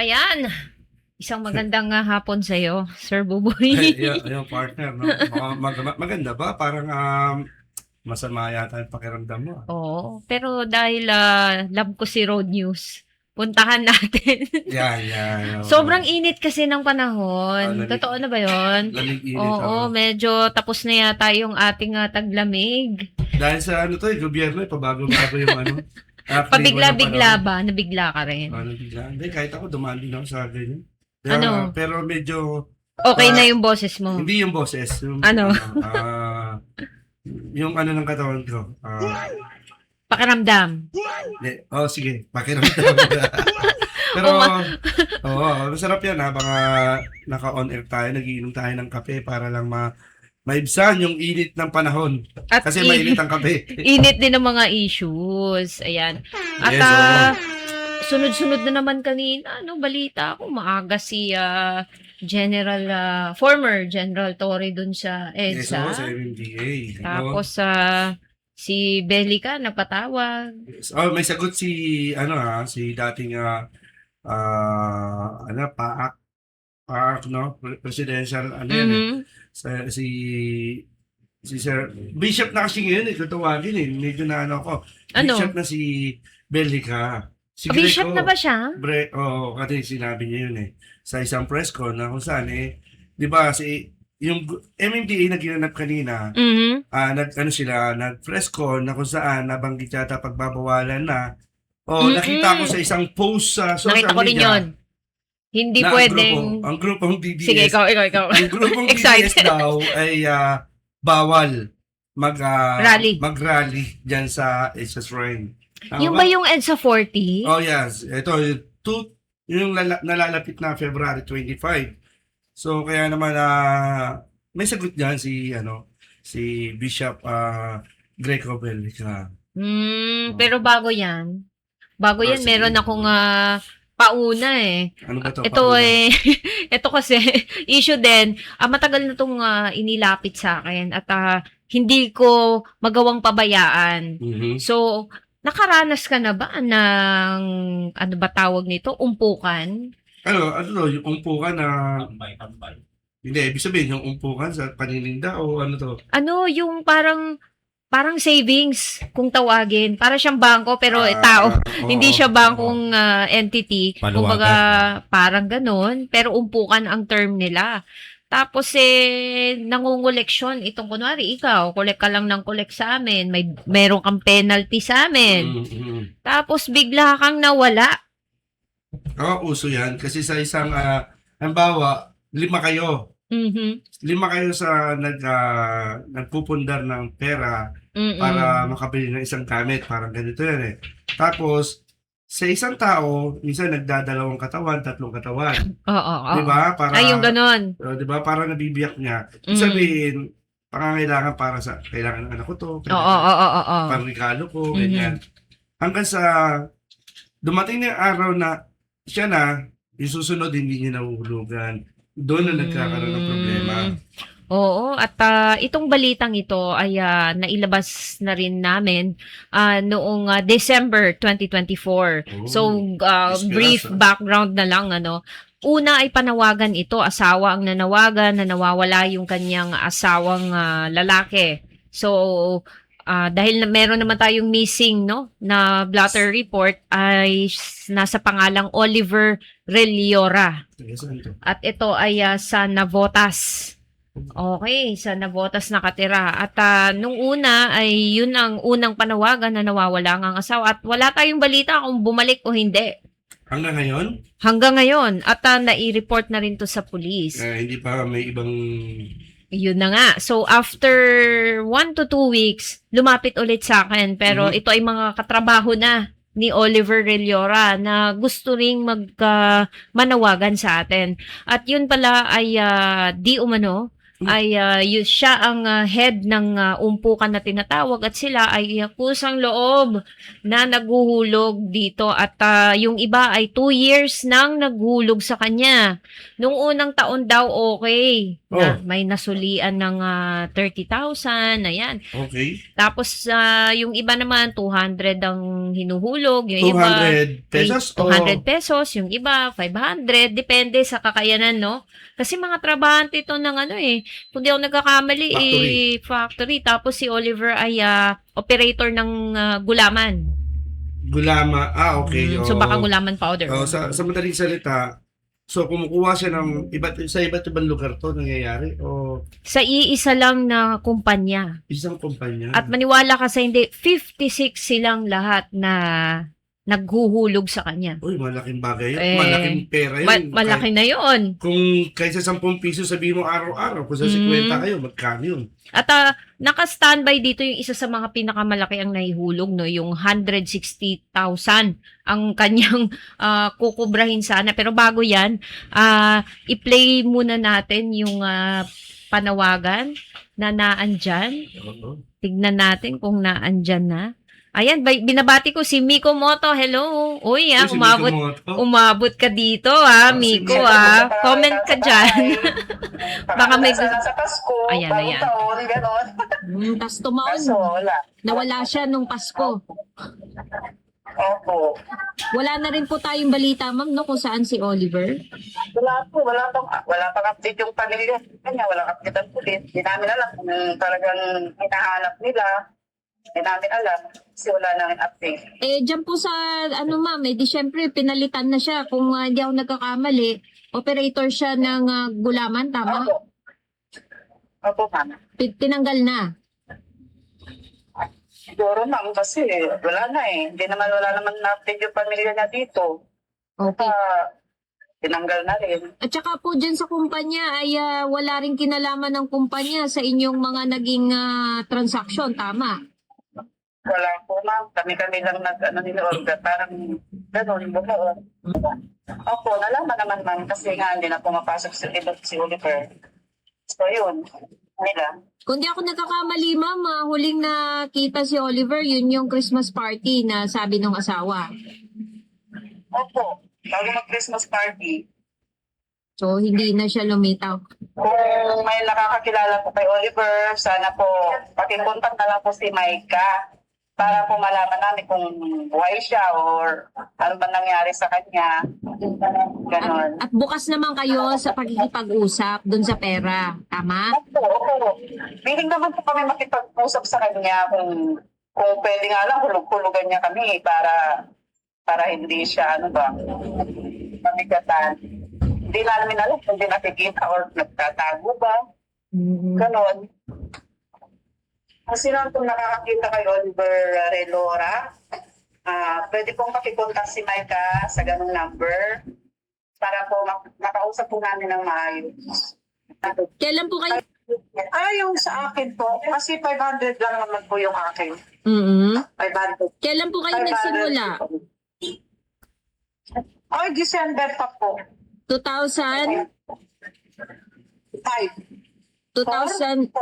Ayan, isang magandang hapon sa'yo, Sir Ay, Buboy. yung partner, no? Maganda ba? Parang masama yata yung pakiramdam mo. Oo, pero dahil love ko si Road News, puntahan natin. Yan, yan. Sobrang init kasi ng panahon. Lamig, Totoo na ba yun? lamig-init. Oo, medyo tapos na yata yung ating taglamig. Dahil sa ano to, gobyerno, pabago-bago yung ano. Pabigla-bigla ba? Nabigla ka rin. Ano, bigla. Hindi, kahit ako dumaan din ako sa ganyan. Ano? Pero medyo, Okay na yung boses mo. hindi yung boses. Yung, Ano? yung ano ng katawan ko. Pakiramdam. Sige, pakiramdam. Pero, masarap yan habang naka-on air tayo, nagiinom tayo ng kape para lang maibsan yung init ng panahon. At Kasi mainit ang kape. init din ng mga issues. Ayan. At Yes, oo. sunod-sunod na naman kanina, balita ko, maaga si former General Torre dun sa Yes, EDSA. sa MMDA. Tapos si Belica nagpatawag. Yes. May sagot si, si dating, PAAC, no? Presidential, yan eh. Mhm. Si Sir, Bishop na kasi ngayon kung tawagin medyo na ako. Ano? Bishop na si Belica. Si Bishop Greco. na ba siya? Kasi sinabi niya yun sa isang press con na kung saan di ba yung MMDA na ginanap kanina, Mhm. nag-press con na kung saan nabanggit yata pagbabawalan na. Mm-mm. Nakita ko sa isang post sa social Nakita ko rin media yun. Hindi na pwedeng... ang grupong DDS, Sige, ikaw. ang grupong DDS Excited. daw ay bawal Rally. mag-rally dyan sa SS Shrine. Tama Yung ba yung EDSA 40? Oh yes, ito yung nalalapit na February 25. So kaya naman may sagot diyan si Bishop Greco Belica. Pero bago yan. Sige. Meron akong pauna eh. Ano ba to? Ito Paula? ito kasi issue din. Matagal na tong inilapit sa akin at hindi ko magawang pabayaan. Mhm. So, nakaranas ka na ba ng ano ba tawag nito? Umpukan? Ano yung umpukan na tambay. Hindi, ibig sabihin yung umpukan sa panininda o ano to? Ano yung parang savings kung tawagin. Para siyang bangko pero tao. Oo, Hindi siya oo. bangkong entity. Paluwagan, Kumbaga, parang ganun. Pero umpukan ang term nila. Tapos nangungoleksyon. Itong kunwari, ikaw, collect ka lang ng collect sa amin. Meron kang penalty sa amin. Mhm. Tapos bigla kang nawala. Uso yan. Kasi sa isang, halimbawa, 5 kayo. Mhm. 5 kayo sa nagpupundar ng pera Mm-mm. para makabili ng isang gamit. Parang ganito yan Tapos, sa isang tao, minsan nagdadalawang katawan, 3 katawan. Oo. Di ba? Para, Ay, yung ganun. di ba? Para nabibiyak niya. Mm. Sabihin, pangangailangan para sa, kailangan ng anak ko to, Oo. kailangan pangregalo ko, Mhm. ganyan. Hanggang sa, dumating na yung araw na, siya na, yung susunod, hindi niya nahuhulugan. Doon na nagkakaroon ng problema. Oo, at itong balitang ito ay nailabas na rin namin noong December 2024. So, brief background na lang, Una ay panawagan ito, asawa ang nanawagan na nawawala yung kanyang asawang lalaki. So, dahil meron naman tayong missing, na blotter report ay nasa pangalang Oliver Reliora. Saan to? At ito ay sa Navotas. Okay, sa Navotas nakatira. At nung una ay yun ang unang panawagan na nawawala ang asawa. At wala tayong balita kung bumalik o hindi. Hanggang ngayon, Hanggang ngayon. At nai-report na rin to sa pulis. hindi pa may ibang... Yun na nga. So, after 1 to 2 weeks, lumapit ulit sa akin. Pero ito ay mga katrabaho na ni Oliver Reliora na gusto ring manawagan sa atin. At yun pala ay di umano ay siya ang head ng umpukan na tinatawag at sila ay kusang loob na naghuhulog dito at yung iba ay 2 years nang naghulog sa kanya. Nung unang taon daw okay na may nasulian ng 30,000, ayan. Okay. Tapos yung iba naman 200 ang hinuhulog, yung iba 200 pesos 200 pesos, yung iba 500, depende sa kakayanan, no? Kasi mga trabahante ito ng kung di ako nagkakamali, factory. Tapos si Oliver ay operator ng gulaman. Gulama. Okay. So baka gulaman powder. Sa madaling salita, so kumukuha siya ng sa iba't ibang lugar to nangyayari o Sa iisa lang na kumpanya. isang kumpanya? At maniwala ka sa hindi, 56 silang lahat na naghuhulog sa kanya. Uy, malaking bagay yun. Malaking pera yun. Malaki na yun. Kung kaysa 10 piso sabihin mo araw-araw, kung sa 50 kayo, magkano yun? At naka-standby dito yung isa sa mga pinakamalaki ang nahihulog, no? Yung 160,000 ang kanyang kukubrahin sana. Pero bago yan, i-play muna natin yung panawagan na naandyan. Tignan natin kung naandyan na. Ayan, binabati ko si Miko Moto. Hello. Uy, Si umabot. Miko Moto. Umabot ka dito, Miko, Comment ka dyan. Baka may sa Pasko, Ayan, ayan. taon, gano'n. Tapos tumaon. Kaso, wala. Nawala siya nung Pasko. Opo. Wala na rin po tayong balita, ma'am, no, kung saan si Oliver. Wala pang update yung pamilya. Kanya, walang update ang pulis. Hindi namin alam kung talagang hinahanap nila. Hindi namin alam kasi wala namin update. Dyan po sa, ma'am, di syempre, pinalitan na siya. Kung hindi ako nagkakamali, operator siya ng gulaman, tama? Opo. Opo, ma'am. Tinanggal na. Siguro, ma'am, kasi wala na eh. Wala naman na-update yung pamilya niya dito. Okay. Tinanggal na rin. At saka po dyan sa kumpanya ay wala rin kinalaman ng kumpanya sa inyong mga naging transaksyon, tama? Wala po, ma'am. Kami-kami lang nag-order. Parang gano'n, bumoon. Opo, nalaman naman, ma'am, kasi nga hindi na pumapasok si Oliver. So, yun. Nila. Kung di ako nagkakamali, ma'am, huling nakita si Oliver, yun yung Christmas party na sabi ng asawa. Opo, bago mag-Christmas party. So, hindi na siya lumitaw. Kung may nakakakilala po kay Oliver, sana po pakipuntak na lang po si Maika para po malaman namin kung buhay siya or ano ba nangyari sa kanya. Ganon. At bukas naman kayo sa pagkikipag-usap dun sa pera. Tama? Opo. Willing naman po kami makipag-usap sa kanya kung pwede nga lang hulog-hulugan niya kami para hindi siya pamigatan. Hindi namin alam kung hindi nakikita or nagtatago ba. Ganon. Kasi lang kung nakakakita kay Oliver Relora, pwede pong pakikontak si Maika sa ganung number para po makausap po namin ng maayos. Kailan po kayo? Yung sa akin po, kasi 500 lang naman po yung akin. 500. Kailan po kayo nagsimula? December pa po. 2000? 2004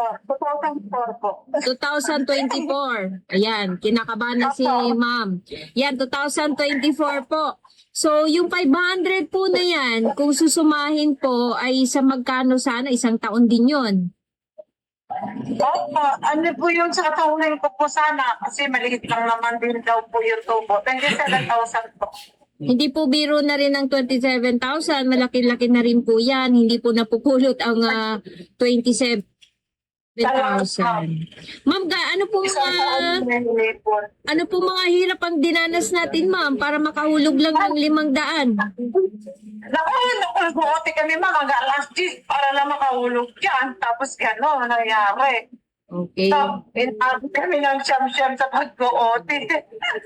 po. 2024. Ayan, kinakabahan na si ma'am. Yan, 2024 po. So, yung 500 po na yan, kung susumahin po, ay sa magkano sana? Isang taon din yun. Ano po yung sa tahunan ko po sana? Kasi maliit lang naman din daw po yung tubo. 27,000 po. Hindi po biro na rin ang 27,000. Malaki-laki na rin po yan. Hindi po napupulot ang 27,000. Ma'am, ano po mga hirap ang dinanas natin, ma'am, para makahulog lang ng 500? Naku, buti kami ma'am, hanggang last year para lang makahulog yan. Tapos gano'n, nangyari. Okay. Inabot kami ng siyam-siyam sa pag-oote.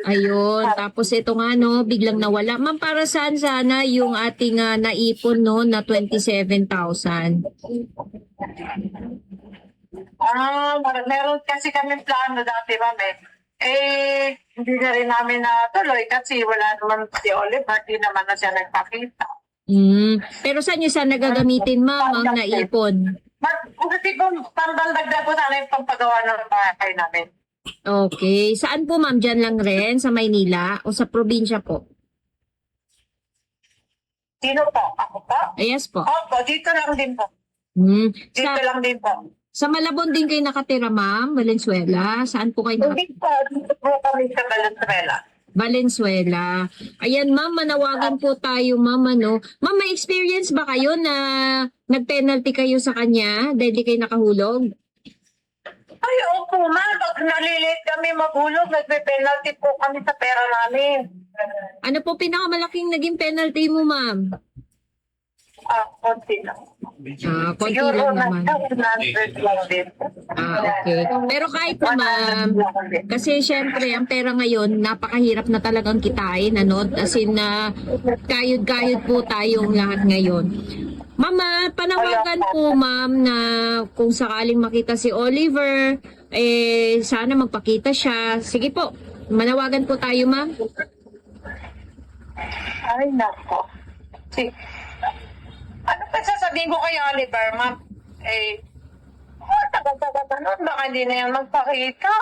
Ayun. Tapos ito nga, no, biglang nawala. Ma'am, para saan sana yung ating naipon, no, na 27,000? Meron kasi kami plano dati, ma'am hindi na rin namin natuloy kasi wala naman si Oliver, di naman na siya nagpakita. Pero saan nyo sana gagamitin, ma'am, ang naipon? Kasi kung pandagdag ko sana yung pampagawa ng bahay namin. Okay. Saan po, ma'am? Diyan lang rin? Sa Maynila? O sa probinsya po? Sino po? Ako po? Yes po. Opo, dito lang din po. Dito Sa, lang din po. sa Malabon din kayo nakatira, ma'am? Valenzuela? Saan po kayo nakatira? Hindi po, dito po kami sa Valenzuela. Valenzuela. Ayan, ma'am, manawagan po tayo, ma'am, ano. Ma'am, may experience ba kayo na nag-penalty kayo sa kanya dahil di kayo nakahulog? Ay, opo, ma'am. Pag nalilit kami maghulog, nagpe-penalty po kami sa pera namin. Ano po pinakamalaking naging penalty mo, ma'am? Konti lang. Konti Siguro, lang naman. 100 lang din. Okay. Pero kahit na, ma'am, kasi syempre, ang pera ngayon, napakahirap na talagang kitain, ano? As in, kayod-kayod po tayong lahat ngayon. Mama, panawagan po, ma'am, na kung sakaling makita si Oliver, sana magpakita siya. Sige po, manawagan po tayo, ma'am. Ay, nako. Ano pa sasabihin ko kay Oliver, ma'am? Tagal-tagal na nun, baka hindi na yan magpakita.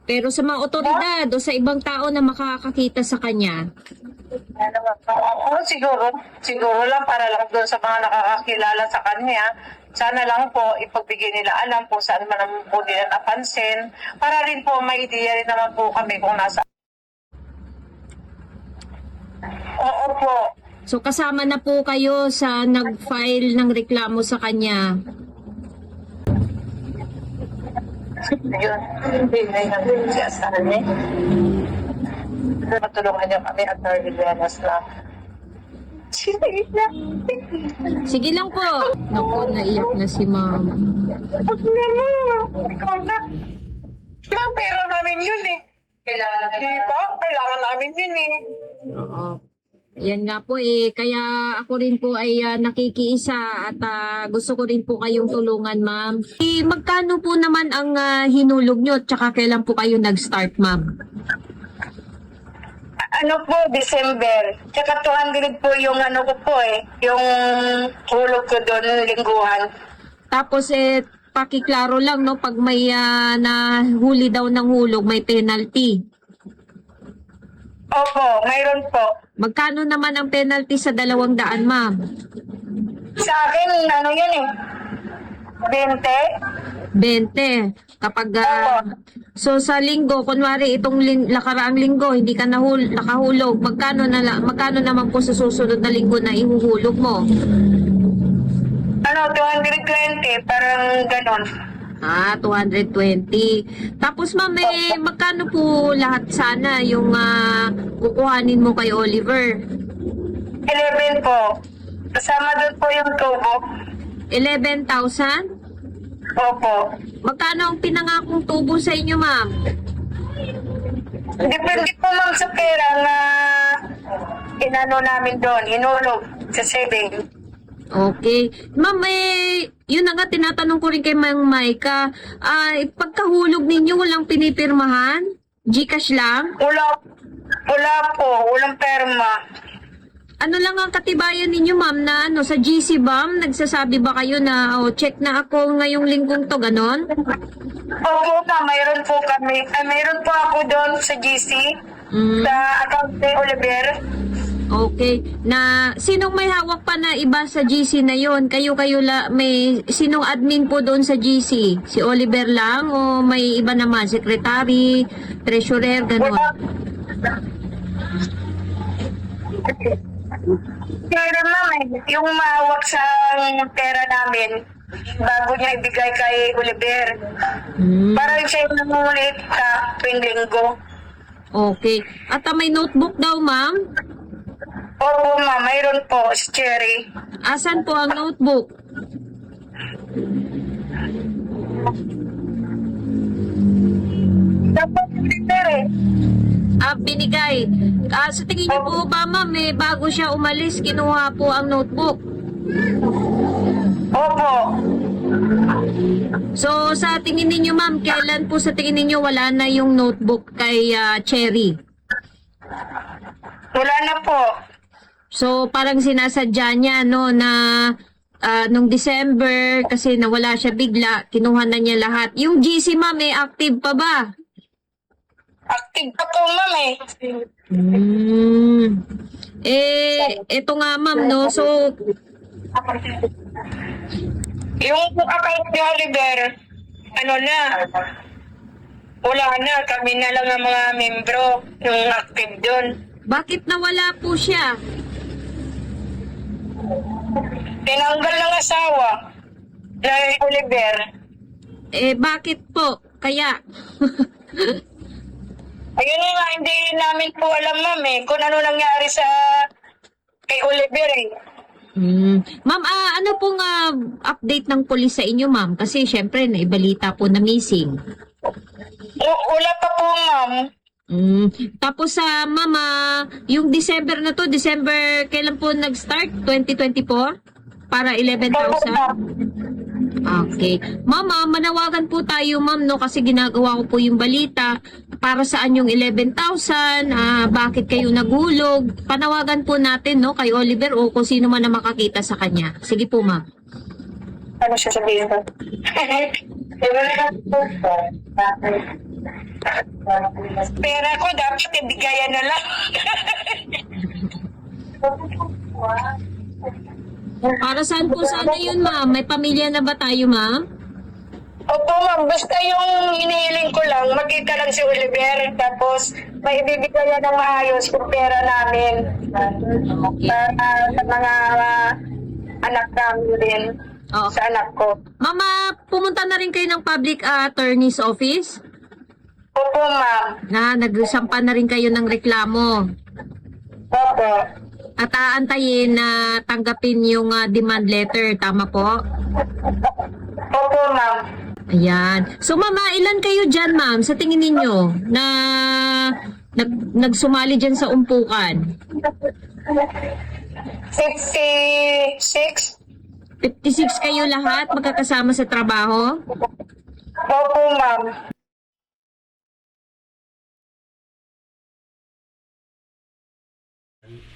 Pero sa mga otoridad o sa ibang tao na makakakita sa kanya, Siguro lang para lang doon sa mga nakakakilala sa kanya. Sana lang po ipagbigay nila alam po saan man naman po nila napansin. Para rin po may ideya rin naman po kami kung nasa. Oo po. so kasama na po kayo sa nag-file ng reklamo sa kanya. Yun. Hindi na yung siya sa kanya. Matulungan niya kami at Narvilenas na. Sige na. Sige lang po. Naku, naiyak na si ma'am. Huwag na mo. Ikaw na. Kailangan pera namin yun eh. Diba? Kailangan namin yun eh. Oo. Yan nga po kaya ako rin po ay nakikiisa at gusto ko rin po kayong tulungan, ma'am. Magkano po naman ang hinulog nyo at saka kailan po kayo nag-start, ma'am? Ano po, December. Tsaka 200 po yung ano ko po yung hulog ko doon, lingguhan. Tapos pakiklaro lang, no, pag may nahuli daw ng hulog, may penalty. Opo, mayroon po. Magkano naman ang penalty sa 200, ma'am? Sa akin, ano yun 20? 20. Kapag, so sa linggo, kunwari itong nakaraang linggo, hindi ka nakahulog, magkano naman po sa susunod na linggo na ihuhulog mo? Ano, 220, parang ganon. 220. Tapos ma'am, magkano po lahat sana yung kukuhanin mo kay Oliver? 11 po. Kasama doon po yung tubo. 11,000? Opo. Magkano ang pinangakong tubo sa inyo, ma'am? Depende po ma'am sa pera na inano namin doon, inulog sa saving. Okay. Ma'am, yun na nga, tinatanong ko rin kay Mang Maika. Pagkahulog ninyo, walang pinipirmahan? Gcash lang? Wala po, walang perma. Ano lang ang katibayan ninyo, ma'am, na sa GC BAM, nagsasabi ba kayo na, check na ako ngayong linggong to, ganon? Opo pa, mayroon po kami. Mayroon po ako doon sa GC, sa account ni Oliver. Okay. Na sinong may hawak pa na iba sa GC na yon? Kayo may sinong admin po doon sa GC? Si Oliver lang o may iba naman, secretary, treasurer, ganon? Meron naman, yung mahawak sa pera namin bago niya ibigay kay Oliver. Para siya yung nangulit sa tuwing linggo. Okay. At may notebook daw, ma'am? Opo ma, mayroon po, si Cherry. Asan po ang notebook? Dapat Cherry. Binigay. Sa tingin niyo po ba, ma'am, bago siya umalis, kinuha po ang notebook? Opo. So, sa tingin ninyo, ma'am, kailan po sa tingin ninyo wala na yung notebook kay Cherry? Wala na po. So, parang sinasadya niya, no, na nung December, kasi nawala siya bigla, kinuha na niya lahat. Yung GC ma'am, active pa ba? Active pa po, ma'am eh. Ito nga ma'am, no? So, Yung account ni Oliver, ano na, wala na. Kami na lang ang mga membro yung active doon. bakit nawala po siya? Tinanggal ng asawa na Oliver. Bakit po? Kaya, Ayun nga, hindi namin po alam, ma'am eh, kung ano nangyari sa kay Oliver eh. Ma'am, ano pong update ng polis sa inyo, ma'am? Kasi syempre, naibalita po na missing. Wala pa po, ma'am. Tapos sa mama, yung December na to, December, kailan po nag-start? 2024? Para 11,000? Okay. Mama, manawagan po tayo, ma'am, no? Kasi ginagawa ko po yung balita. Para saan yung 11,000? Bakit kayo naghulog? Panawagan po natin, no? Kay Oliver o kung sino man na makakita sa kanya. Sige po, ma'am. Ano siya sabihin ko? Pera ko dapat ibigayan na lang. Para saan po sana yun, ma'am? May pamilya na ba tayo, ma'am? Opo, ma'am. Basta yung inihiling ko lang, magkita lang si Oliver. Tapos, may ibibigayan ng maayos yung pera namin. Para sa mga anak namin din. Oo. Sa anak ko. Mama, pumunta na rin kayo ng public attorney's office? Opo, ma'am. Nagsampa na rin kayo ng reklamo. Opo. At aantayin na tanggapin yung demand letter. Tama po? Opo, ma'am. Ayan. So, mama, ilan kayo dyan, ma'am, sa tingin ninyo na nagsumali dyan sa umpukan? 56. 56 kayo lahat magkakasama sa trabaho? Opo, ma'am.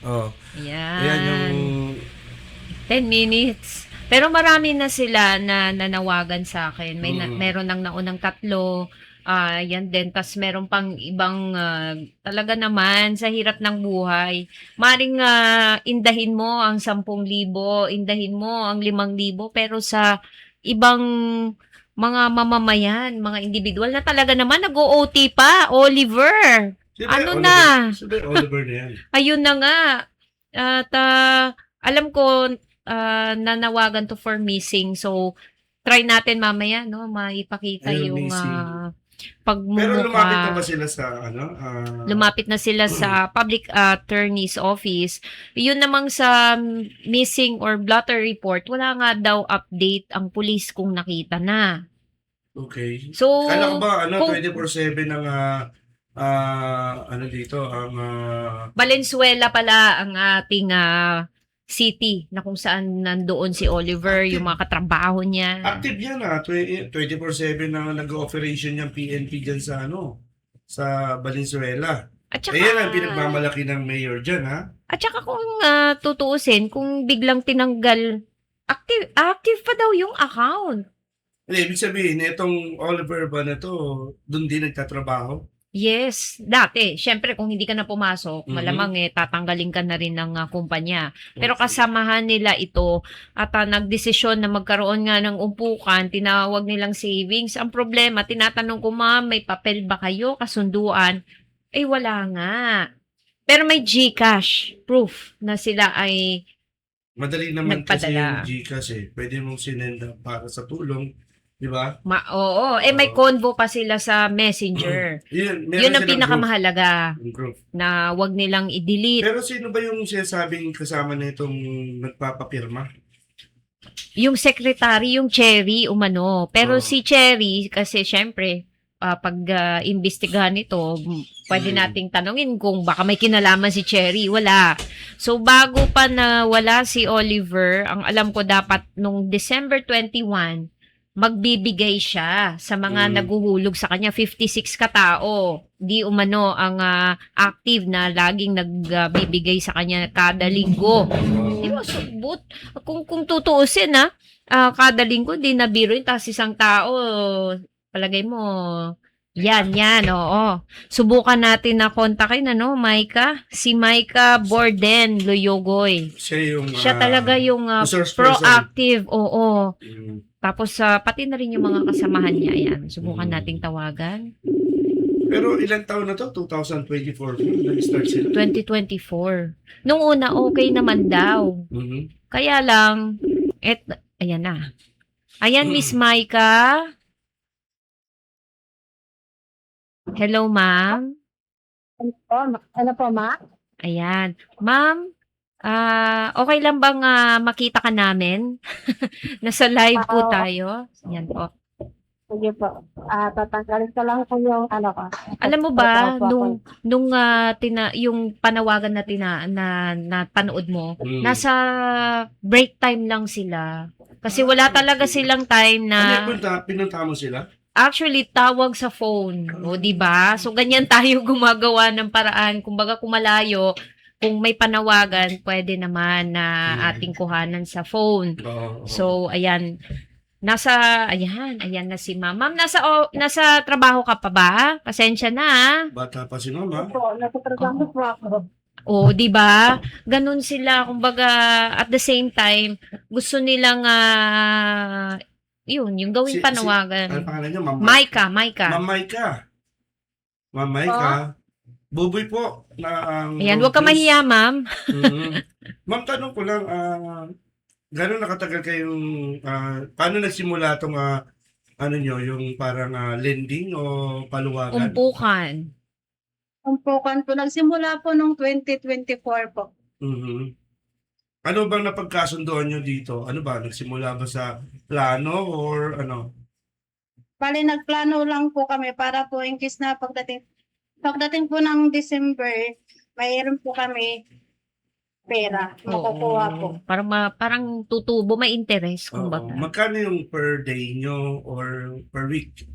Oh. Ayan. Ayan yung 10 minutes. Pero marami na sila na nanawagan sa akin. Meron nang naunang 3. Yan din. Tas meron pang ibang talaga naman sa hirap ng buhay. Maring indahin mo ang 10,000, indahin mo ang 5,000, pero sa ibang mga mamamayan, mga individual na talaga naman nag-OT pa, Oliver. Ano na? Sabi, Oliver na yan. Ayun na nga. At alam ko nanawagan to for missing. So try natin mamaya, no, maipakita Ayun, yung missing. pagmumukha. Pero lumapit na ba sila sa Lumapit na sila sa public attorney's office. Yun namang sa missing or blotter report, wala nga daw update ang pulis kung nakita na. Okay. So, Kala ko ba kung- 24/7 ng dito ang Valenzuela pala ang ating city na kung saan nandoon si Oliver, yung mga katrabaho niya. active yan 24/7 na nag-operation yung PNP diyan sa sa Valenzuela. At saka, Ayan ang pinagmamalaki ng mayor diyan At saka kung tutuusin, kung biglang tinanggal, active pa daw yung account. Ibig sabihin, itong Oliver ba na to, doon din nagtatrabaho? Yes, dati. Syempre, kung hindi ka na pumasok, malamang tatanggalin ka na rin ng kumpanya. Pero Okay. kasamahan nila ito at nagdesisyon na magkaroon nga ng umpukan, tinawag nilang savings. Ang problema, tinatanong ko, ma'am, may papel ba kayo, kasunduan? Wala nga. Pero may GCash proof na sila ay Madali naman kasi Nagpadala. yung GCash Pwede mong sinenda para sa tulong, di ba? oo. May convo pa sila sa Messenger. Meron Yun ang silang pinakamahalaga group. na wag nilang i-delete. Pero sino ba yung sinasabing kasama na itong nagpapapirma? Yung secretary, yung Cherry, umano. Pero Oo. si Cherry, kasi syempre, pag imbestigahan ito, pwede nating tanungin kung baka may kinalaman si Cherry. Wala. So, bago pa na wala si Oliver, ang alam ko dapat nung December 21, magbibigay siya sa mga naguhulog sa kanya. 56 katao. Di umano ang active na laging nagbibigay sa kanya kada linggo. Di ba? So, naku, kung tutuusin kada linggo di nabiro yun, tapos isang tao, palagay mo, yan, oo. Subukan natin na kontakin, Maika? Si Maika Borden Loyogoy. Siya talaga yung resource proactive, oo. person. Tapos pati na rin yung mga kasamahan niya, yan. Subukan nating tawagan. Pero ilang taon na to? 2024 nag-start sila. 2024. Nung una, okay naman daw. Mhm. Kaya lang, ayan na. Ayan, Miss Maika. Hello, ma'am. Ano po, ma? Ayan. Ma'am, okay lang bang makita ka namin? Nasa live po Oo. tayo. Yan po. Sige po. Tatanggalin ko lang po yung ano ko. Alam mo ba, Opo, opo. nung yung panawagan na panood mo, Mm. nasa break time lang sila. Kasi wala talaga silang time na Pinunta mo sila? actually tawag sa phone, o di ba? So ganyan tayo gumagawa ng paraan. Kumbaga kung malayo, kung may panawagan, pwede naman na ating kuhanan sa phone. Oo. So ayan, ayan na si Ma'am. Ma'am, nasa trabaho ka pa ba? Pasensya na. Bata pa si mama. Opo, natatrabaho po ako. O, di ba? Ganun sila, kumbaga, at the same time, gusto nilang, yung gawing Ano panawagan. pangalan niyo? Ma'am Maika. Ma'am Maika. Buboy po. Ayan, huwag ka mahiya, ma'am. Ma'am, tanong ko lang, gano'n nakatagal kayong, paano nagsimula itong, yung parang lending o paluwagan? Umpukan. Umpukan po. Nagsimula po nung 2024 po. Mhm. Ano bang napagkasundoan nyo dito? Ano ba? Nagsimula ba sa plano or ano? Bali, nagplano lang po kami para po in case na pagdating po ng December, mayroon po kami pera. Makukuha po. Parang tutubo, may interest, Oo. kumbaga. Magkano yung per day nyo or per week?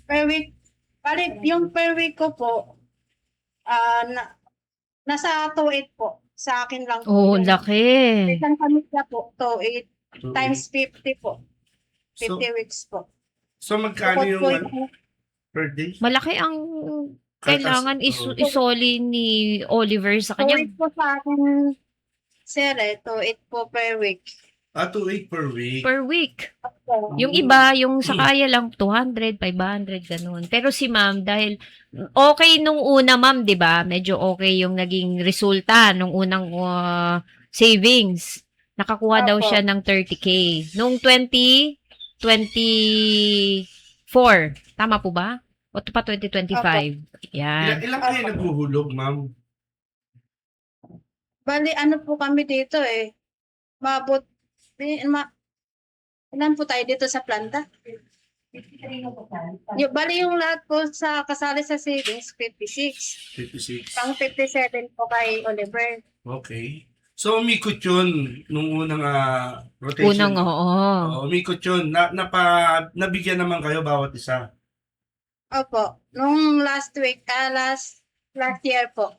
Per week, bali, yung per week ko po, nasa 2.8 po. Sa akin lang po. Oh, Yung laki. isang pamilya po, 2.8 times 50 po. 50 So, weeks po. so magkano Bukod yung po per day? Malaki ang kailangan Oo. isoli ni Oliver sa kanya. 2.8 po sa akin, sir, 2.8 po per week. 2.8 per week. Per week. So, Yung iba, yung sa kaya lang 200, 500, ganun. Pero si ma'am, dahil okay nung una, ma'am, di ba? Medyo okay yung naging resulta nung unang savings. Nakakuha daw Opo. siya ng 30K. Nung 2024. Tama po ba? O ito pa 2025? Yan. Ilang kayo naghuhulog, ma'am? bali, ano po kami dito ilan po tayo dito sa planta? Bali, yung lahat po sa kasali sa savings, 56. 56. Pang 57 po kay Oliver. Okay. So, umikot yun nung unang rotation. Oo. Umikot yun. Nabigyan naman kayo bawat isa. Opo. Nung last week, last year po.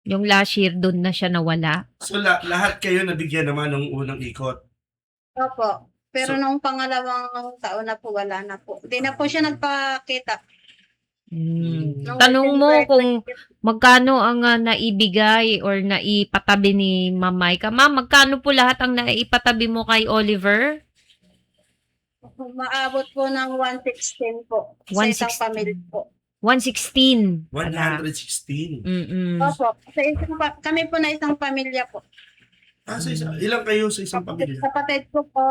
Yung last year, doon na siya nawala. So, lahat kayo nabigyan naman nung unang ikot. Opo. Pero So- nung pangalawang taon na po, wala na po. Hindi na po siya nagpakita. Nung Tanong mo December kung magkano ang naibigay or naipatabi ni Ma'am Maika. Ma'am, magkano po lahat ang naipatabi mo kay Oliver? Maabot po ng 116 po. Sa isang 116. pamilya po. 116. Wala. 116. Opo. Kami po na isang pamilya po. Ilang kayo sa isang pamilya? Kapatid ko po,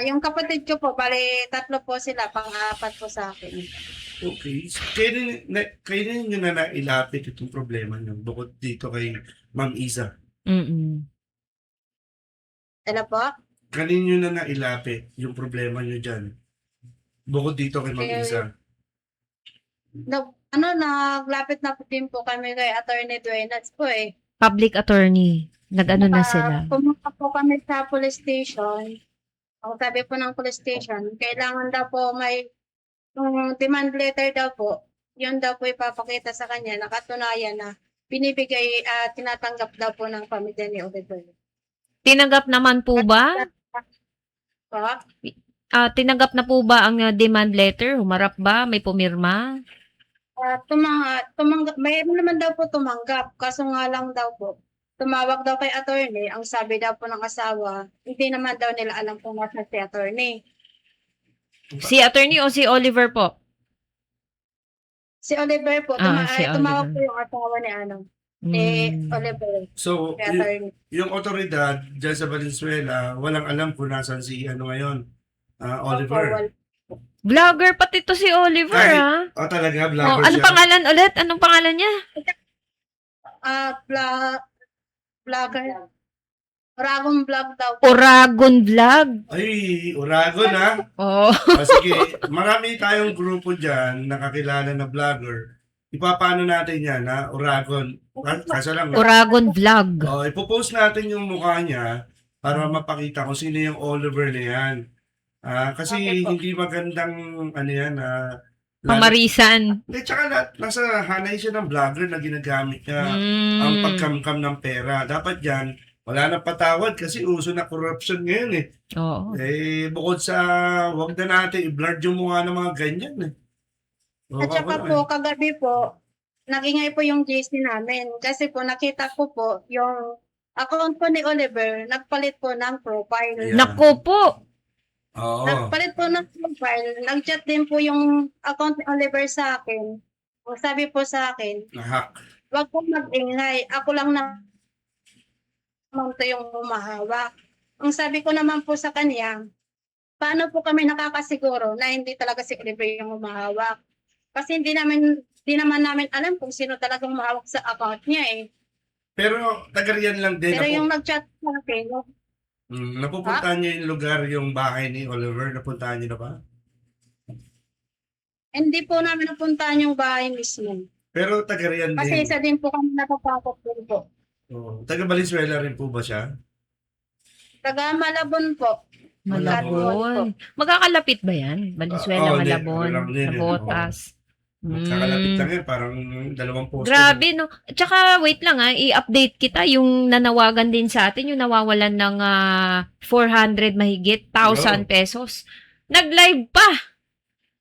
yung kapatid ko po, bali 3 po sila, pang-apat po sa akin. Okay. So, kayo nyo na nailapit itong problema nyo bukod dito kay Ma'am Isa. Ano po? Kanino na nailapit yung problema nyo dyan? Bukod dito kay Ma'am Isa. Naglapit na po din po kami kay Attorney Duenas po Public attorney. Nag-ano na sila. Pumunta po kami sa police station. Ang sabi po ng police station, kailangan daw po may demand letter daw po. Yun daw po ipapakita sa kanya, nakatunayan na binibigay at tinatanggap daw po ng pamilya ni Oliver. Tinanggap naman po ba? Pa? Tinanggap na po ba ang demand letter? Humarap ba? May pumirma? Tumanggap, mayroon naman daw po tumanggap, kaso nga lang daw po, tumawag daw kay attorney, ang sabi daw po ng asawa, hindi naman daw nila alam kung nasa si attorney. Si attorney o si Oliver po? Si Oliver po, Si tumawag Oliver. po yung asawa ni Mm. Oliver, So, kay attorney. yung otoridad dyan sa Valenzuela, walang alam kung nasan si ngayon, Oliver. Vlogger pati to si Oliver, Ay, ha? Talaga, Oh, vlogger anong siya. pangalan ulit? Anong pangalan niya? Vlogger. Dragon vlog daw. Oragon Vlog. Ay, Uragon ha. Oh. Sige, marami tayong grupo dyan, nakakilala na vlogger. Ipapano natin yan, ha? Uragon. Kaso lang, Oragon Vlog. ipopost natin yung mukha niya para mapakita kung sino yung Oliver na yan. Kasi Okay po. hindi magandang, yan, Pamarisan. Hindi, tsaka nasa hanay siya ng vlogger na ginagamit niya ang Mm. pagkamkam ng pera. Dapat yan, wala nang patawad kasi uso na corruption ngayon eh. Oo. Bukod sa wag na natin i-blur yung mukha ng mga ganyan eh. At saka po, kagabi po, nagingay po yung GC namin. Kasi po, nakita ko po, yung account po ni Oliver, nagpalit po ng profile. Yeah. Naku po. Oo. Nagpalit po ng profile. Nag-chat din po yung account ni Oliver sa akin. O, sabi po sa akin, Nahack. wag po mag-ingay. Ako lang naman to yung humahawak. Ang sabi ko naman po sa kanya, paano po kami nakakasiguro na hindi talaga si Oliver yung humahawak? Kasi hindi naman namin alam kung sino talagang humahawak sa account niya eh. Pero tagariyan lang din. Pero yung nag-chat sa akin, Napupuntahan niyo yung lugar, yung bahay ni Oliver. Napuntahan niyo na ba? hindi po namin napuntahan yung bahay mismo. Pero tagariyan Kasi din. isa din po kami natatakot din po. Taga Valenzuela rin po ba siya? Taga Malabon po. Malabon. Magkakalapit ba yan? Valenzuela, hindi. Malabon, Ano lang din, Nabotas. Kakalapit lang yan. Parang 2 posto. Grabe, no? Tsaka, wait lang i-update kita yung nanawagan din sa atin, yung nawawalan ng 400 mahigit, 1,000 pesos. Nag-live pa!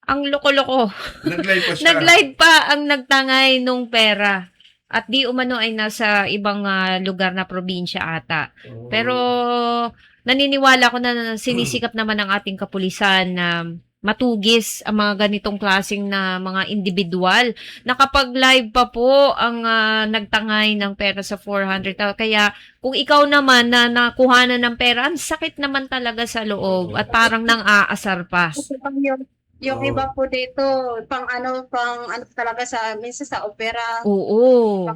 Ang loko-loko. Nag-live pa siya. Nag-live pa ang nagtangay nung pera. At di umano ay nasa ibang lugar na probinsya ata. Oo. Pero naniniwala ko na sinisikap naman ng ating kapulisan na matugis ang mga ganitong klaseng na mga individual na kapag live pa po ang nagtangay ng pera sa 400. Kaya kung ikaw naman na nakuhanan ng pera, ang sakit naman talaga sa loob at parang nang aasar pa. Kasi yung Oo. iba po dito, pang ano talaga minsan sa opera. Oo.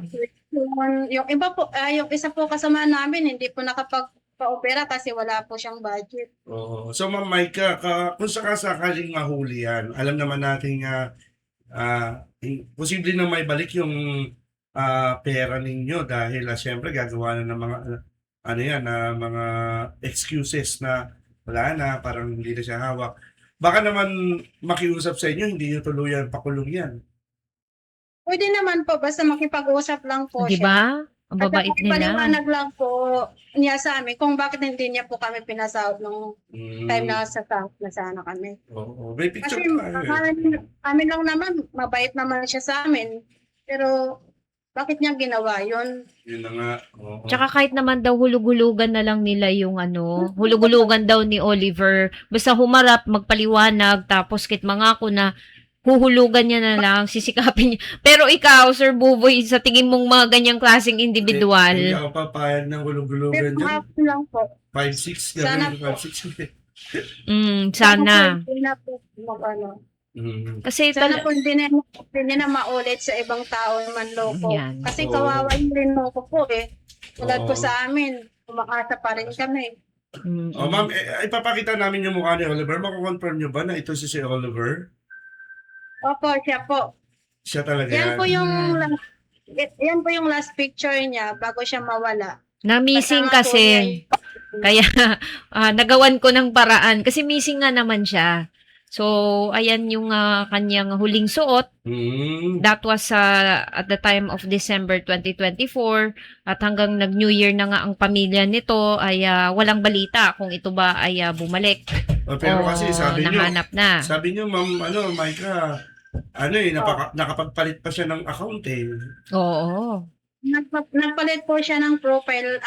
Yung iba po, yung isa po kasama namin, hindi po nakapag-opera kasi wala po siyang budget. Oo. So, Ma'am Maika, kung sakasakaling mahuli yan, alam naman natin posible na may balik yung pera ninyo dahil siyempre gagawa na ng mga mga excuses na wala na, parang hindi na siya hawak. Baka naman makiusap sa inyo, hindi nyo tuluyan pakulong yan. Pwede naman po, basta makipag-usap lang po Di siya. ba? Ang At babait nila. ipaliwanag lang po niya sa amin kung bakit hindi niya po kami pinasahod nung time na sa task na sana kami. Oo. May picture Kasi pa kayo. amin lang naman, mabait naman siya sa amin. Pero bakit niya ginawa yun? Yun na nga. Oo. Tsaka kahit naman daw hulug-hulugan na lang nila yung hulug-hulugan daw ni Oliver. Basta humarap, magpaliwanag, tapos kit mangako na huhulugan niya na lang, sisikapin niya. Pero ikaw, Sir Buboy, sa tingin mong mga ganyang klaseng individual, Hindi ako papayag ng Pero gulog-gulugan dyan. hapon lang po. 5'6", Sana gawin po. 5'6". sana. Hindi na po Kasi Sana po hindi na maulit sa ibang tao manloko. Yan. Kasi Oo. kawawa yung rinloko po eh. Tulad po Oo. sa amin, umakasa pa rin kami. Oh, ma'am, ipapakita namin yung mukha ni Oliver. Mako-confirm nyo ba na ito si Oliver? Opo, siya po. Siya talaga Yan yan. po yung last picture niya bago siya mawala. na-missing Kasama po kasi. niya yung- Kaya nagawan ko ng paraan. Kasi missing nga naman siya. So, ayan yung kanyang huling suot. That was at the time of December 2024 at hanggang nag-New Year na nga ang pamilya nito ay walang balita kung ito ba ay bumalik Pero o kasi sabi nyo, nahanap na. Ma'am, Micah, nakapagpalit pa siya ng account eh. Oo. Nagpalit po siya ng profile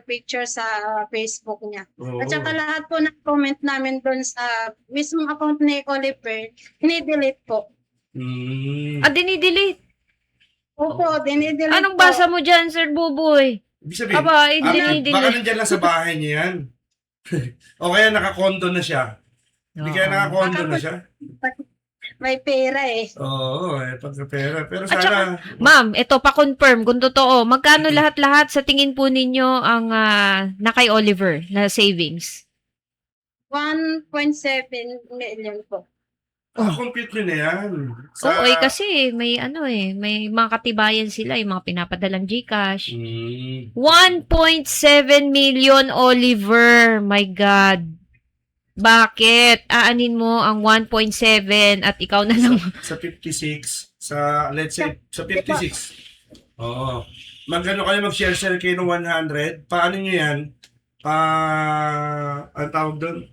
picture sa Facebook niya. Oo. At saka lahat po ng comment namin doon sa mismong account ni Oliver, ini-delete po. Dinidelete. Opo, dinidelete Anong po. basa mo dyan, Sir Buboy? Ibig sabihin, Aba, baka dinidelete. nandyan lang sa bahay niya yan. O kaya nakakondo na siya. Hindi kaya nakakondo na siya. May pera eh. Oo, pagkapera. Pero At sana, Ma'am, ito pa-confirm kung totoo. Magkano lahat-lahat sa tingin po ninyo ang na kay Oliver na savings? 1.7 million po. compute nyo na yan. Oo, kasi may may mga katibayan sila, yung mga pinapadalang GCash. 1.7 million, Oliver. My God. Bakit? Aanin mo ang 1.7 at ikaw na lang. Sa 56, let's say, sa 56. Oo. Magkano kayo mag-share kayo ng 100? Paano nyo yan? Ang tawag doon?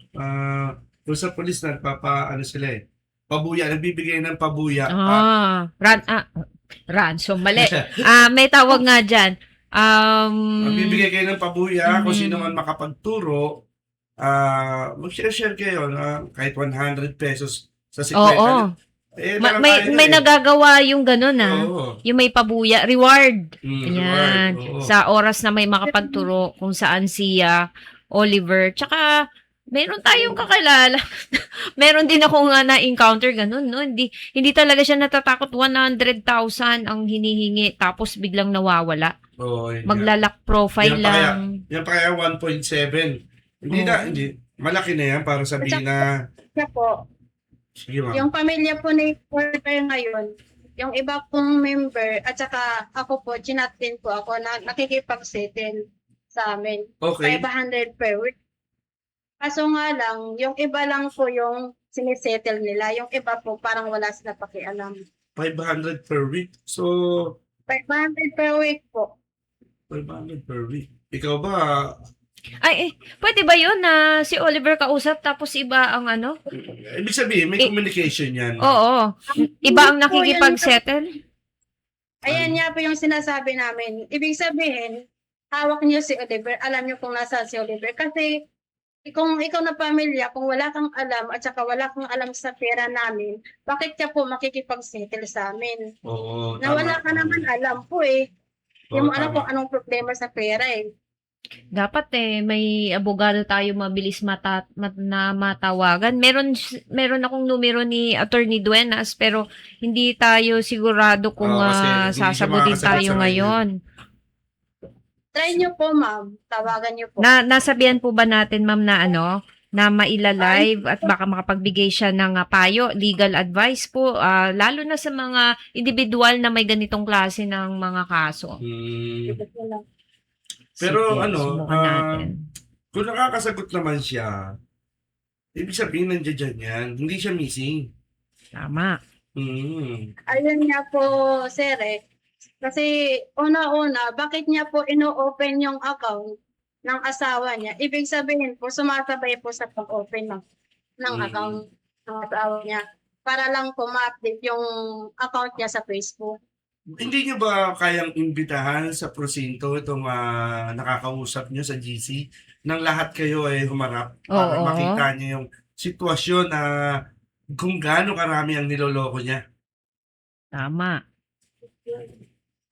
Doon sa polis sila eh. Pabuya, nagbibigay ng pabuya. Ransom, mali. May tawag nga dyan. Magbibigay kayo ng pabuya kung sino man makapagturo. Mag-share kayo na kahit 100 pesos sa Oo. May nagagawa yung gano'n yung may pabuya, reward. Ayan. Sa oras na may makapagturo kung saan si Oliver. Tsaka, meron tayong kakilala. Meron din ako nga na-encounter ganun, no? Hindi talaga siya natatakot. 100,000 ang hinihingi tapos biglang nawawala. Maglalak profile lang. Yan pa kaya 1.7. Hindi. Malaki na yan para sabihin na... Siya po, Sige, ma'am. yung pamilya po ni Oliver ngayon, yung iba pong member, at saka ako po, chinat din po ako na nakikipag-settle sa amin. Okay. 500 per week. Kaso nga lang, yung iba lang po yung sinisettle nila. Yung iba po parang wala sila pakialam. 500 per week. So, 500 per week po. 500 per week. Ikaw ba, Pwede ba yun na si Oliver kausap tapos iba ang ibig sabihin, may communication yan. Oo. Iba ang nakikipag-settle? Ayan nga po yung sinasabi namin. Ibig sabihin, hawak niyo si Oliver, alam niyo kung nasaan si Oliver. Kasi kung ikaw na pamilya, kung wala kang alam at saka wala kang alam sa pera namin, bakit ka po makikipag-settle sa amin? Oo. Na wala ka naman alam po eh. Hindi mo alam tama. kung anong problema sa pera eh. Dapat may abogado tayo mabilis na matawagan. Meron akong numero ni Attorney Duenas pero hindi tayo sigurado kung kasi hindi siya sasagutin makakasagot tayo sa ngayon. Try niyo po ma'am, tawagan niyo po. Nasabihan po ba natin ma'am na maila-live at baka makapagbigay siya ng payo, legal advice po, lalo na sa mga individual na may ganitong klase ng mga kaso. Pero Sige, subukan natin. kung nakakasagot naman siya, ibig sabihin nandiyan yan. Hindi siya missing. Tama. Ayun nga po, sir eh. Kasi una-una, bakit niya po ino-open yung account ng asawa niya? Ibig sabihin po, sumasabay po sa pag-open ng account ng asawa niya. Para lang po ma-update yung account niya sa Facebook. Hindi niyo ba kayang imbitahan sa prosinto itong nakakausap niyo sa GC nang lahat kayo ay humarap para Oo. makita niyo yung sitwasyon na kung gaano karami ang niloloko niya? Tama.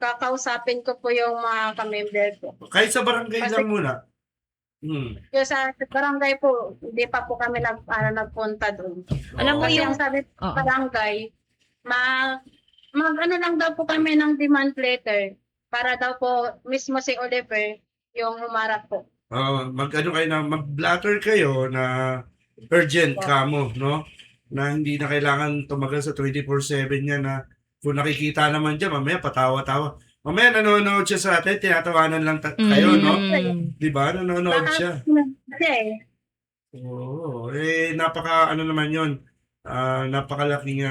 Kakausapin ko po yung mga kamember ko. Kahit sa barangay Kasi- lang muna. Yung sa barangay po, hindi pa po kami nagpunta doon. Alam mo Kasi yung- ang sabi po Oo. sa barangay, mag-ano lang daw po kami ng demand letter para daw po mismo si Oliver yung humarap po. Mag-ano kayo na mag-blatter kayo na urgent kamo, no? Na hindi na kailangan tumagal sa 24/7 niya na kung nakikita naman dyan, mamaya patawa-tawa. Mamaya nanonood siya sa atin, tinatawanan lang kayo, no? Di ba? Nanonood siya. Kasi Oo, ano naman 'yun, napakalaking,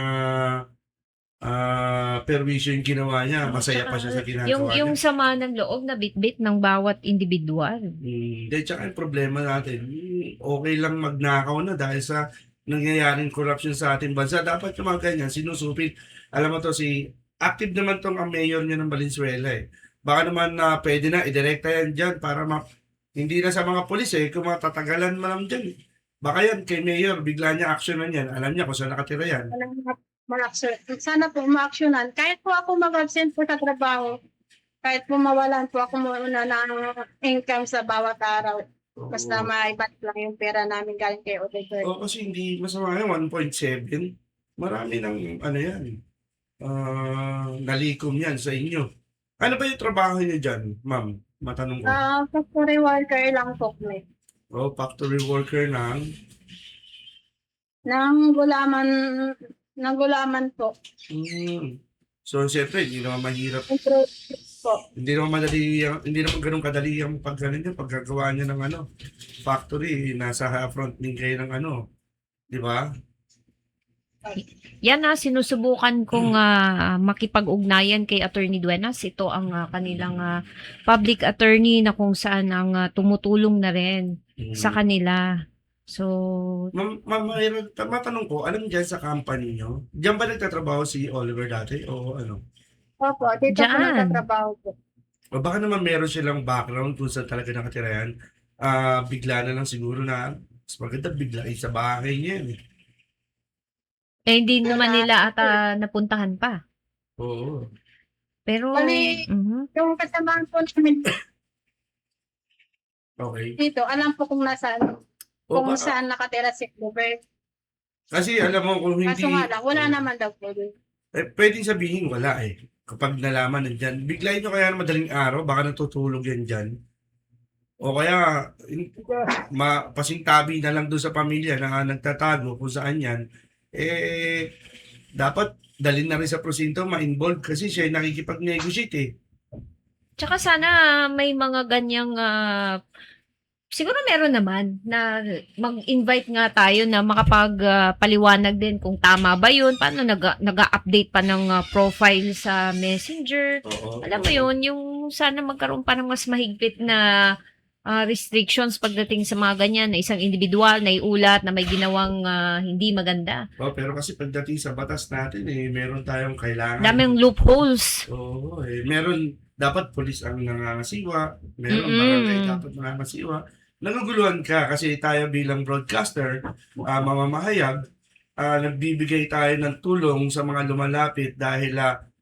perwisyo yung ginawa niya, masaya pa siya sa ginagawa yung niya. sama ng loob na bitbit ng bawat individual. Tsaka yung problema natin, okey lang magnakaw na dahil sa nangyayaring korapsyon sa ating bansa. Dapat yung mga ganyan sinusupil. Alam mo 'to, active naman 'tong ang mayor niya ng Valenzuela, eh. Baka naman na puwede na idirekta yan diyan para hindi na sa mga pulis, kung matatagalan man lang diyan, baka yan kay mayor bigla niya aksiyunan yan, alam niya kung saan nakatira yan. Walang sana po ma-actionan. Kahit po ako mag-absent po sa trabaho, kahit po mawalan po ako muna ng income sa bawat araw. Basta maibat lang yung pera namin galing kay Oliver. Oo, kasi hindi masama yan, 1.7. Marami ng ano yan, nalikom yan sa inyo. Ano ba yung trabaho niyo diyan, ma'am? Matanong ko. Factory worker lang po kami. Factory worker Nang gulaman po. So, siyempre, hindi naman mahirap. Po. Hindi naman ganun kadali ang paggagawa niya ng factory. Nasa front din kayo ng di ba? Yan sinusubukan kong makipag-ugnayan kay Attorney Duenas. Ito ang kanilang public attorney na kung saan ang tumutulong na rin sa kanila. So, Ma'am, matanong ko, alam dyan sa company nyo, dyan ba nagtatrabaho si Oliver dati o ano? Opo, dito po Diyan. nagtatrabaho po. O baka naman meron silang background kung saan talaga nakatira yan. Bigla na lang siguro na, mas maganda bigla sa bahay niya yan. hindi naman nila ata napuntahan pa. Oo. Pero, Bali, yung kasamahan po namin Okay. dito, alam po kung nasaan, O kung baka, saan nakatira si Oliver. kasi alam mo kung hindi, Kaso nga lang, wala naman daw po doon. pwedeng sabihin wala eh. Kapag nalaman nandyan, biglayin nyo kaya ng madaling araw, baka natutulog yan dyan. O kaya, pasintabi na lang doon sa pamilya na nagtatago kung saan yan, dapat dalhin na rin sa prosinto, ma-involve kasi siya ay nakikipag-negotiate eh. tsaka sana may mga ganyang siguro meron naman na mag-invite nga tayo na makapag-paliwanag din kung tama ba yun, paano nag-update pa ng profile sa Messenger. Oo. Alam mo yun, yung sana magkaroon pa ng mas mahigpit na restrictions pagdating sa mga ganyan na isang individual na iulat na may ginawang hindi maganda. Pero kasi pagdating sa batas natin meron tayong kailangan. Daming loopholes. Oo, meron dapat pulis ang nangangasiwa, meron Mm-mm. barangay dapat nangangasiwa. Naguguluhan ka kasi tayo bilang broadcaster, mamamahayag, nagbibigay tayo ng tulong sa mga lumalapit dahil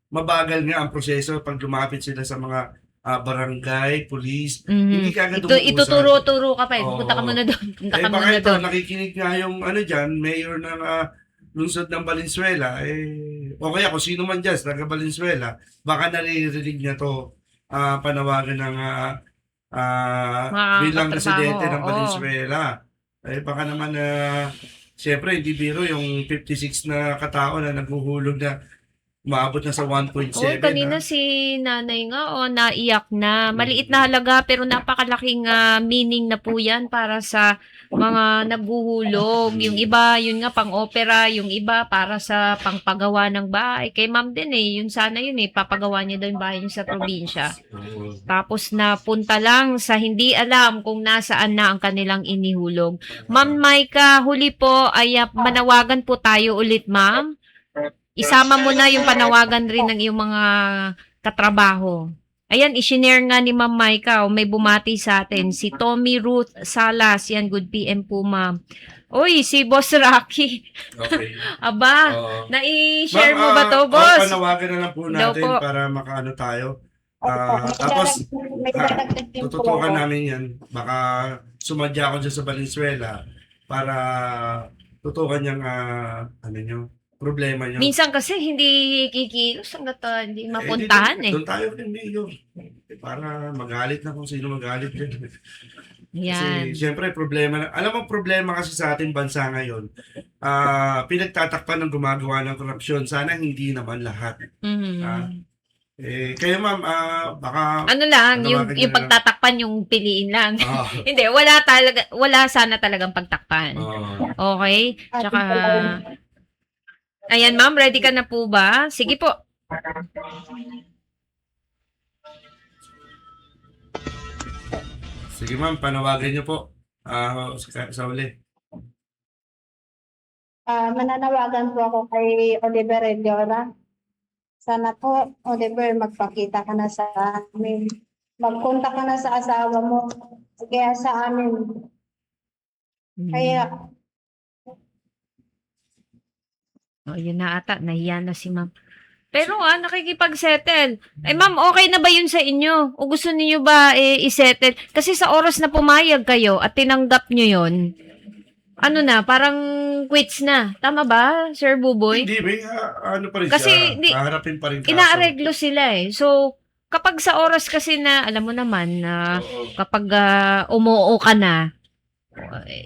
mabagal nga ang proseso pag lumapit sila sa mga barangay, pulis. Hindi ka agad umuusap. Ituturo-turo ka pa. Oo. Punta ka muna doon. Punta ka Baka muna ito, doon. nakikinig nga yung dyan, mayor ng lungsod ng Valenzuela, o kaya kung sino man dyan, taga Valenzuela, baka naririnig niya to panawagan ng Mga bilang katrabaho, residente ng oo. Valenzuela. Baka naman siyempre hindi biro yung 56 na katao na naghuhulog na umabot na sa 1.7. Oy, kanina si nanay nga, naiyak na. Maliit na halaga pero napakalaking meaning na po yan para sa mga naghuhulog. Yung iba, yun nga, pang-opera. Yung iba, para sa pangpagawa ng bahay. Kay ma'am din yun sana yun papagawa niya daw yung bahay niya sa probinsya. Oo. Tapos napunta lang sa hindi alam kung nasaan na ang kanilang inihulog. Ma'am Maika, huli po ay manawagan po tayo ulit, ma'am. Isama mo na yung panawagan rin ng iyong mga katrabaho. Ayan, isinare nga ni Ma'am Maika, may bumati sa atin. Si Tommy Ruth Salas, yan, good PM po, ma'am. Uy, si Boss Rocky. Okay. Aba, Oo. na-i-share Ma'am, mo ba to, boss? panawagan na lang po Daw natin po. para makaano tayo. Tapos, tututukan namin yan. Baka sumadya ako dyan sa Valenzuela para tutukan yung problema nyo. Minsan kasi hindi kikilos hanggat hindi mapuntahan Doon tayo kay Mayor. Para magalit na kung sino magalit din. Yan. Kasi siyempre alam mo problema kasi sa ating bansa ngayon, pinagtatakpan ng gumagawa ng korupsyon. Sana hindi naman lahat. Mhm. Kayo ma'am, baka... Ano lang, Ano yung, ba, yung ganyan pagtatakpan, yung piliin lang. Ah, Hindi, wala sana talagang pagtakpan. Okay? Tsaka, ayan ma'am, ready ka na po ba? Sige po. sige ma'am, panawagan niyo po. Sa uli. Mananawagan po ako kay Oliver Eliora. Sana po, Oliver, magpakita ka na sa amin. Magpunta ka na sa asawa mo. Kaya sa amin. Kaya, Oh, yun na ata, nahiya na si ma'am. Pero nakikipag-settle. Eh ma'am, okay na ba yun sa inyo? O gusto niyo ba i-settle? Kasi sa oras na pumayag kayo at tinanggap nyo yun, ano na, parang quits na. Tama ba, Sir Buboy? Hindi, may ano pa rin Kasi, siya. di- Haharapin pa rin kaso. Inaareglo sila eh. So, kapag sa oras kasi na, alam mo naman, na Oo. kapag umuo ka na,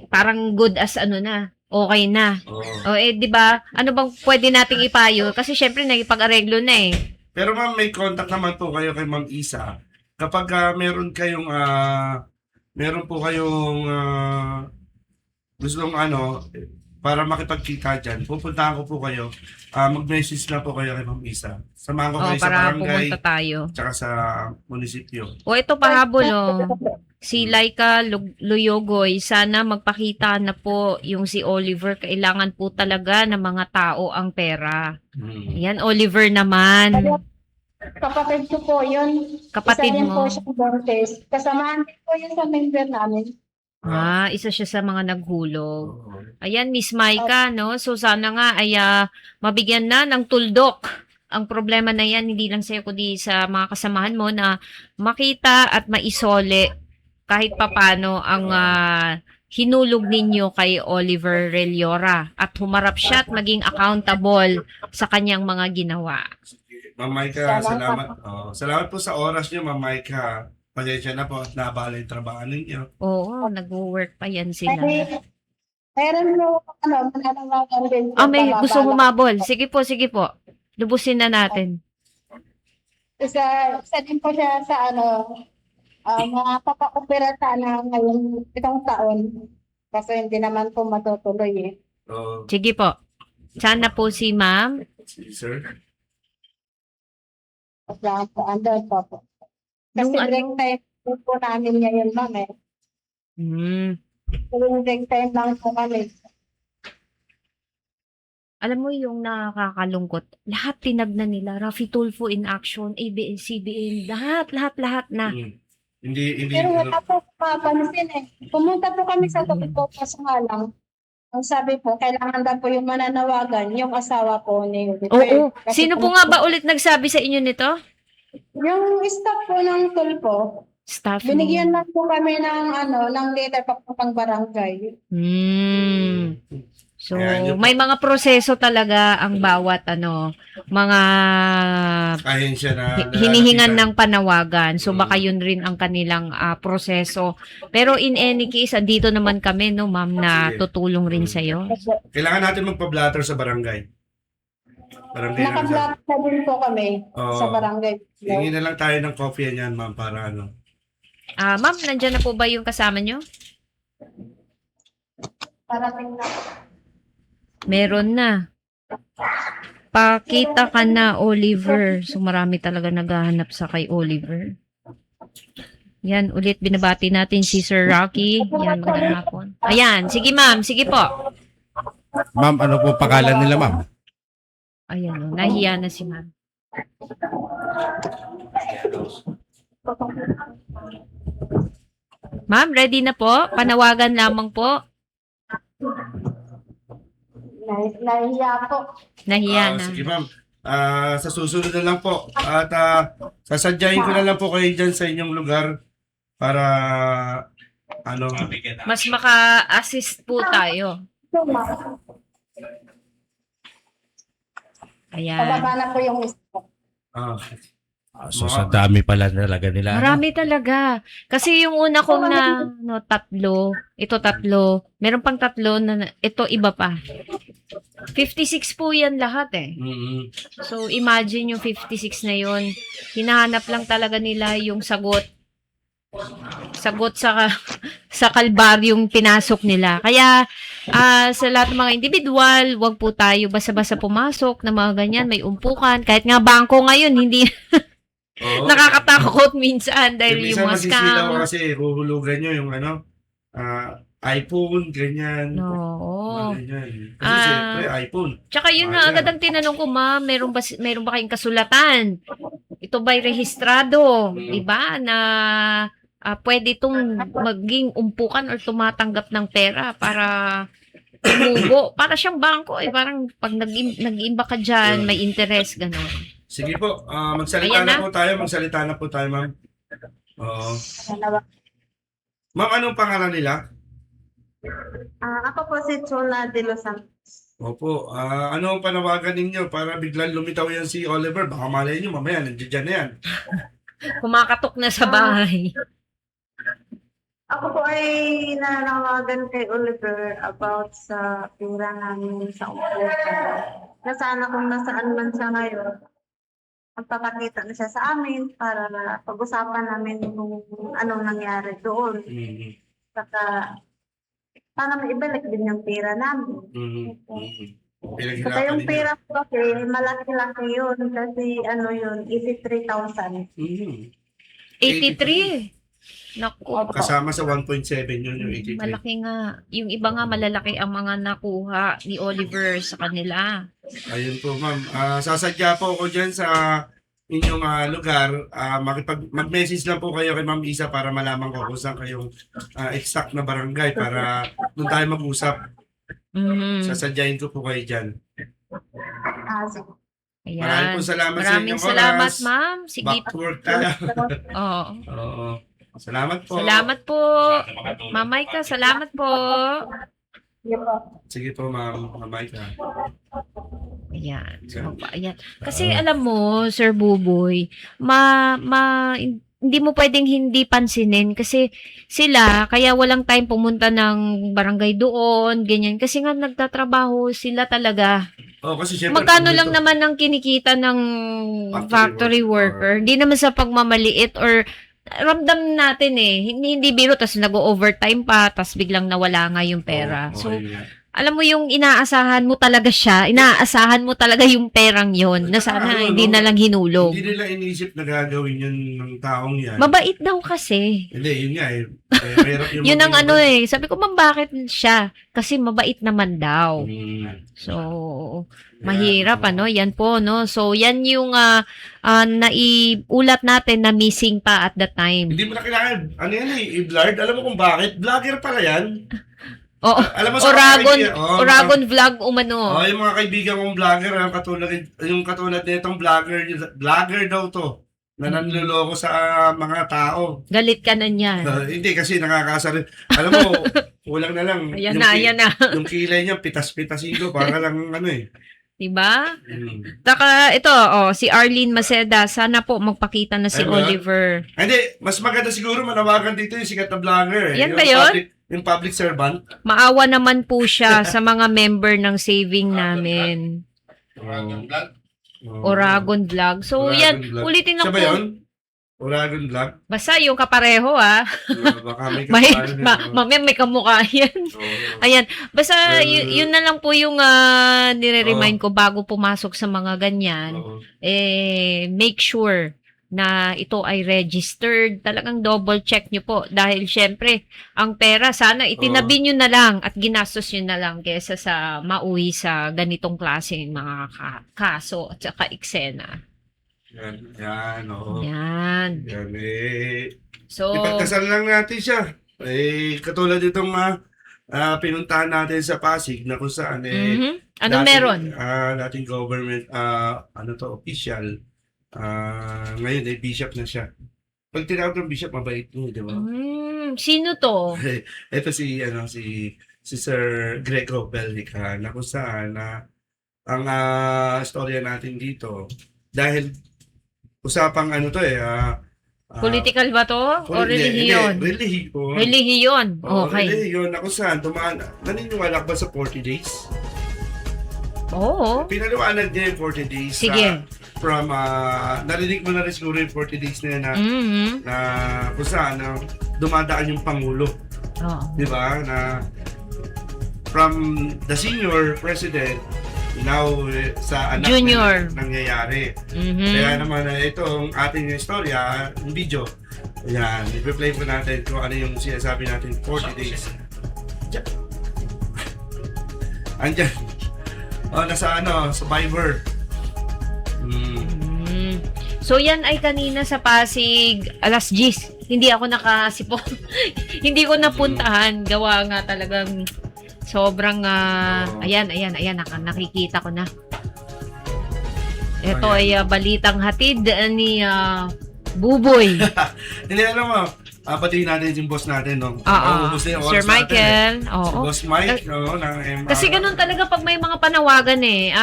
parang good as ano na, okay na. Oo. O di ba? Ano bang pwede nating ipayo? Kasi syempre nagipag-areglo na eh. Pero ma'am, may contact naman po kayo kay Ma'am Isa. Kapag meron po kayong gustong para makipagkita dyan, pupuntahan ko po kayo. Mag-message na po kayo kay Ma'am Isa. Samahan ko O kayo sa para barangay, pumunta tayo. tsaka sa munisipyo. O ito pahabol Si Laika Luyogoy, sana magpakita na po yung si Oliver. Kailangan po talaga ng mga tao ang pera. Yan, Oliver naman. kapatid ko po yun. Kapatid Isa rin po mo. siya Borges. Kasamahan din po yun sa member namin. Isa siya sa mga naghulog. Oo. Ayan, Miss Maika, no? So, sana nga ay mabigyan na ng tuldok. Ang problema na yan, hindi lang sa'yo kundi sa mga kasamahan mo na makita at maisole kahit papano ang hinulog ninyo kay Oliver Reliora at humarap siya at maging accountable sa kanyang mga ginawa. Ma'am Maika, salamat. Salamat po sa oras niyo, Ma'am Maika. Pasensya na po at nabala yung trabaho ninyo. Oo, nag-work pa yan sila. Meron mo, mananawagan din. po, May gusto balabala. humabol. Sige po. Lubusin na natin. Isa din po siya sa mga papakupira sana ngayong itong taon. Kasi hindi naman po matutuloy eh. Sige po. Sana po si ma'am. Sir? Kaya po, andun po. Kasi Yung break time po namin ngayon, ma'am eh. Yung break time lang po kami. Alam mo yung nakakalungkot, lahat tinagnan nila, Raffy Tulfo in action, ABS-CBN, lahat na. Hindi, Pero wala po mapansin eh. Pumunta po kami sa tubig po kaso nga lang. Ang sabi po, kailangan daw po yung mananawagan, yung asawa po ni Oliver. Oo. Kasi Sino po nga ba ulit nagsabi sa inyo nito? yung staff po ng tulpo, Staff. binigyan lang po kami ng letter pang barangay. So, Ayan, yun po. may mga proseso talaga ang bawat mga Ahensya na hinihingan ng panawagan. So, baka yun rin ang kanilang proseso. Pero in any case, andito naman kami, no, ma'am, na Sige. tutulong rin sa'yo. Kailangan natin magpa-blatter sa barangay. Barangay lang sa... Naka-block na din po kami Oo. sa barangay. Hingi na lang tayo ng coffee niyan, ma'am, para Ma'am, nandyan na po ba yung kasama nyo? Parating na. Meron na. Pakita ka na, Oliver. So, marami talaga naghahanap sa kay Oliver. Yan, ulit binabati natin si Sir Rocky. Yan, magandang hapon. Ayan, sige ma'am, sige po. Ma'am, ano po pangalan nila, ma'am? Ayan, nahiya na si ma'am. Ma'am, ready na po? Panawagan lamang po. Nahiya po. Nahiya na. Sige, ma'am. Sa susunod na lang po. At sasadyain ko na lang po kayo dyan sa inyong lugar para Mas maka-assist po tayo. Ayan. Pababa na po yung staff. So, sa dami pala talaga nila. Marami talaga. Kasi yung una kong tatlo, ito tatlo, meron pang tatlo na, ito iba pa. 56 po yan lahat eh. Mm-mm. So, imagine yung 56 na yun. Hinahanap lang talaga nila yung sagot. Sagot sa sa kalbaryong pinasok nila. Kaya, sa lahat ng mga individual, wag po tayo basta-basta pumasok na mga ganyan, may umpukan. Kahit nga bangko ngayon, hindi Oo. nakakatakot minsan dahil Minsan yung mga masisila ko scam. kasi huhulugan nyo yung iPhone, ganyan. Oo. Ganyan. Kasi Ah, siyempre, iPhone. Tsaka yun na Mahal agad yan. ang tinanong ko, ma'am, meron ba kayong kasulatan? Ito ba'y rehistrado? Diba? Na pwede itong maging umpukan or tumatanggap ng pera para tumubo. Para siyang bangko eh. Parang pag nag-iimba ka dyan, may interest, gano'n. Sige po, magsalita Ayan na na. po tayo. Magsalita na po tayo, ma'am. Oo. Ma'am, anong pangalan nila? Ako po si Chula de Los Santos. Opo, ano ang panawagan ninyo para biglang lumitaw yan si Oliver? Baka malay nyo, mamaya, nandiyan na yan. Kumakatok na sa bahay. Ako po ay nanawagan kay Oliver about sa pira namin sa umpukan. Na sana kung nasaan man siya ngayon, magpapakita na siya sa amin para pag-usapan namin kung anong nangyari doon. Mhm. Saka, para maibalik din yung pira namin. Mhm. Mhm. Saka Pinaghirapan yung ninyo. pira ko kasi, malaki-laki yun. Kasi ano yun, 83,000. Mhm. 83. Naku. Kasama sa 1.7 yun, yung 83. Malaki nga. Yung iba nga malalaki ang mga nakuha ni Oliver sa kanila. Ayun po, ma'am. Sasadya po ako dyan sa inyong lugar. Mag-message lang po kayo kay Ma'am Isa para malaman ko kung saan kayong exact na barangay para doon tayo mag-usap. Mhm. Sasadyain ko po kayo dyan. Sige. Maraming Ayan. po salamat sa Maraming inyong salamat, oras. ma'am. Sige. Back to work tayo. Oo. Oo. Salamat po. Salamat po. Mamay ka, salamat po. Sige po, ma'am. Mamay ka. Ayan. So, ayan. Kasi alam mo, Sir Buboy, hindi mo pwedeng hindi pansinin kasi sila, kaya walang time pumunta ng barangay doon, ganyan. Kasi nga nagtatrabaho sila talaga. Oh, kasi syempre, Magkano pag lang dito- naman ang kinikita ng Factory factory worker? Hindi naman sa pagmamaliit or ramdam natin eh. Hindi biro, tas nag-overtime pa, tas biglang nawala nga yung pera. Oo, So, ayun nga. alam mo yung inaasahan mo talaga siya, inaasahan mo talaga yung perang yon na sana Ano, hindi no? na lang hinulog. Hindi nila inisip na gagawin yun ng taong yan. Mabait daw kasi. Hindi, yun nga eh. Mahirap yung Yun ang maging ano eh. Sabi ko, ma'am, bakit siya? Kasi mabait naman daw. So, mahirap ano, yan po, no? So, yan yung naiulat natin na missing pa at the time. Hindi mo na kailangan, ano yan eh, i-blurred. Alam mo kung bakit? Vlogger pala yan. Oo. Alam mo sa mga Oragon, kaibigan- Oragon vlog umano. yung mga kaibigan kong vlogger, yung katulad nitong vlogger daw to, na nanluloko sa mga tao. Galit ka na niyan. Hindi kasi nakakasar. Alam mo, kulang na lang. Ayan na, ayan na. Yung kilay niya, pitas-pitasin ko, para lang ano eh. Diba? Mm. Taka, ito, si Arlene Maceda, sana po magpakita na si Ay, wala. Oliver. Hindi, mas maganda siguro manawagan dito yung sikat na vlogger. Yan Yung ba yun? Yung public servant. Maawa naman po siya sa mga member ng saving namin. Oragon vlog. So, Oragon yan, vlog. ulitin lang Siya po. ba yun? Oragon vlog? Basta yung kapareho, Baka may May, kapalan yun. mamaya may kamukha yan. Oo. Ayan. Basta, Well, yun na lang po yung nire-remind ko bago pumasok sa mga ganyan. Oo. Make sure na ito ay registered. Talagang double check nyo po. Dahil syempre, ang pera, sana itinabi nyo na lang at ginastos nyo na lang kesa sa mauwi sa ganitong klase mga kaso at saka eksena. Yan, oo. Yan. Yan eh. So, Ipagdasal lang natin siya. Katulad itong pinuntahan natin sa Pasig na kung saan Ano meron? Dating government, official. Ngayon bishop na siya. Pag tinawag ng bishop, mabait mo, di ba? Sino to? Ito si Sir Greco Bellica na kung saan ang storya natin dito dahil usapang Political ba to? O relihiyon? Relihiyon. Relihiyon. Oo, Okay. relihiyon na kung saan naniniwala ka ba sa 40 days? Oo. Pinaliwanag niya yung 40 days. Sige. From, narinig mo na rin siguro yung 40 days na yan na kung saan dumadaan yung Pangulo. Oo. Di ba? Na from the senior president, now sa anak Junior. na nangyayari. Mhm. Kaya naman itong ating istorya, yung video, ayan, i-play po natin kung ano yung sinasabi natin 40 days. Diyan. Andyan. Nasa sa Viber. So yan ay kanina sa Pasig, alas 10. Hindi ako nakasipon. Hindi ko napuntahan. Gawa nga talagang sobrang, ayan, nakikita ko na. Ito ay balitang hatid ni Buboy. Hindi, alam mo, batiin natin yung boss natin, no? Oo. Ubus na yung Sir oras natin, Michael. Si Oo. Boss Mike, ng MR. Kasi ganun talaga pag may mga panawagan eh.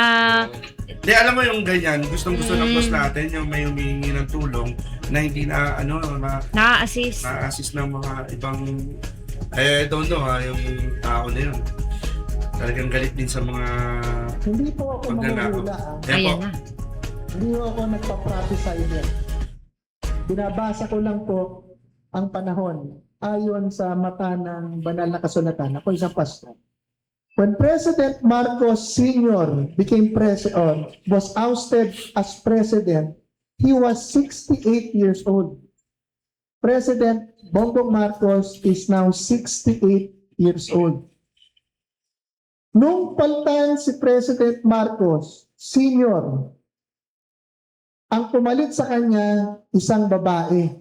Hindi, alam mo yung ganyan, gustong-gusto ng boss natin, yung may humihingi ng tulong na hindi na, Na-assist. na-assist ng mga ibang, don't know yung tao na yun. Talagang galit din sa mga Hindi po ako magnanakaw. mamumula. Ayan na. Hindi po ako nagpa-prophesy. Binabasa ko lang po ang panahon ayon sa mata ng banal na kasulatan. Ako isang pastor. When President Marcos Sr. was ousted as president, he was 68 years old. President Bongbong Marcos is now 68 years old. Nung palitan si President Marcos Sr., ang pumalit sa kanya, isang babae.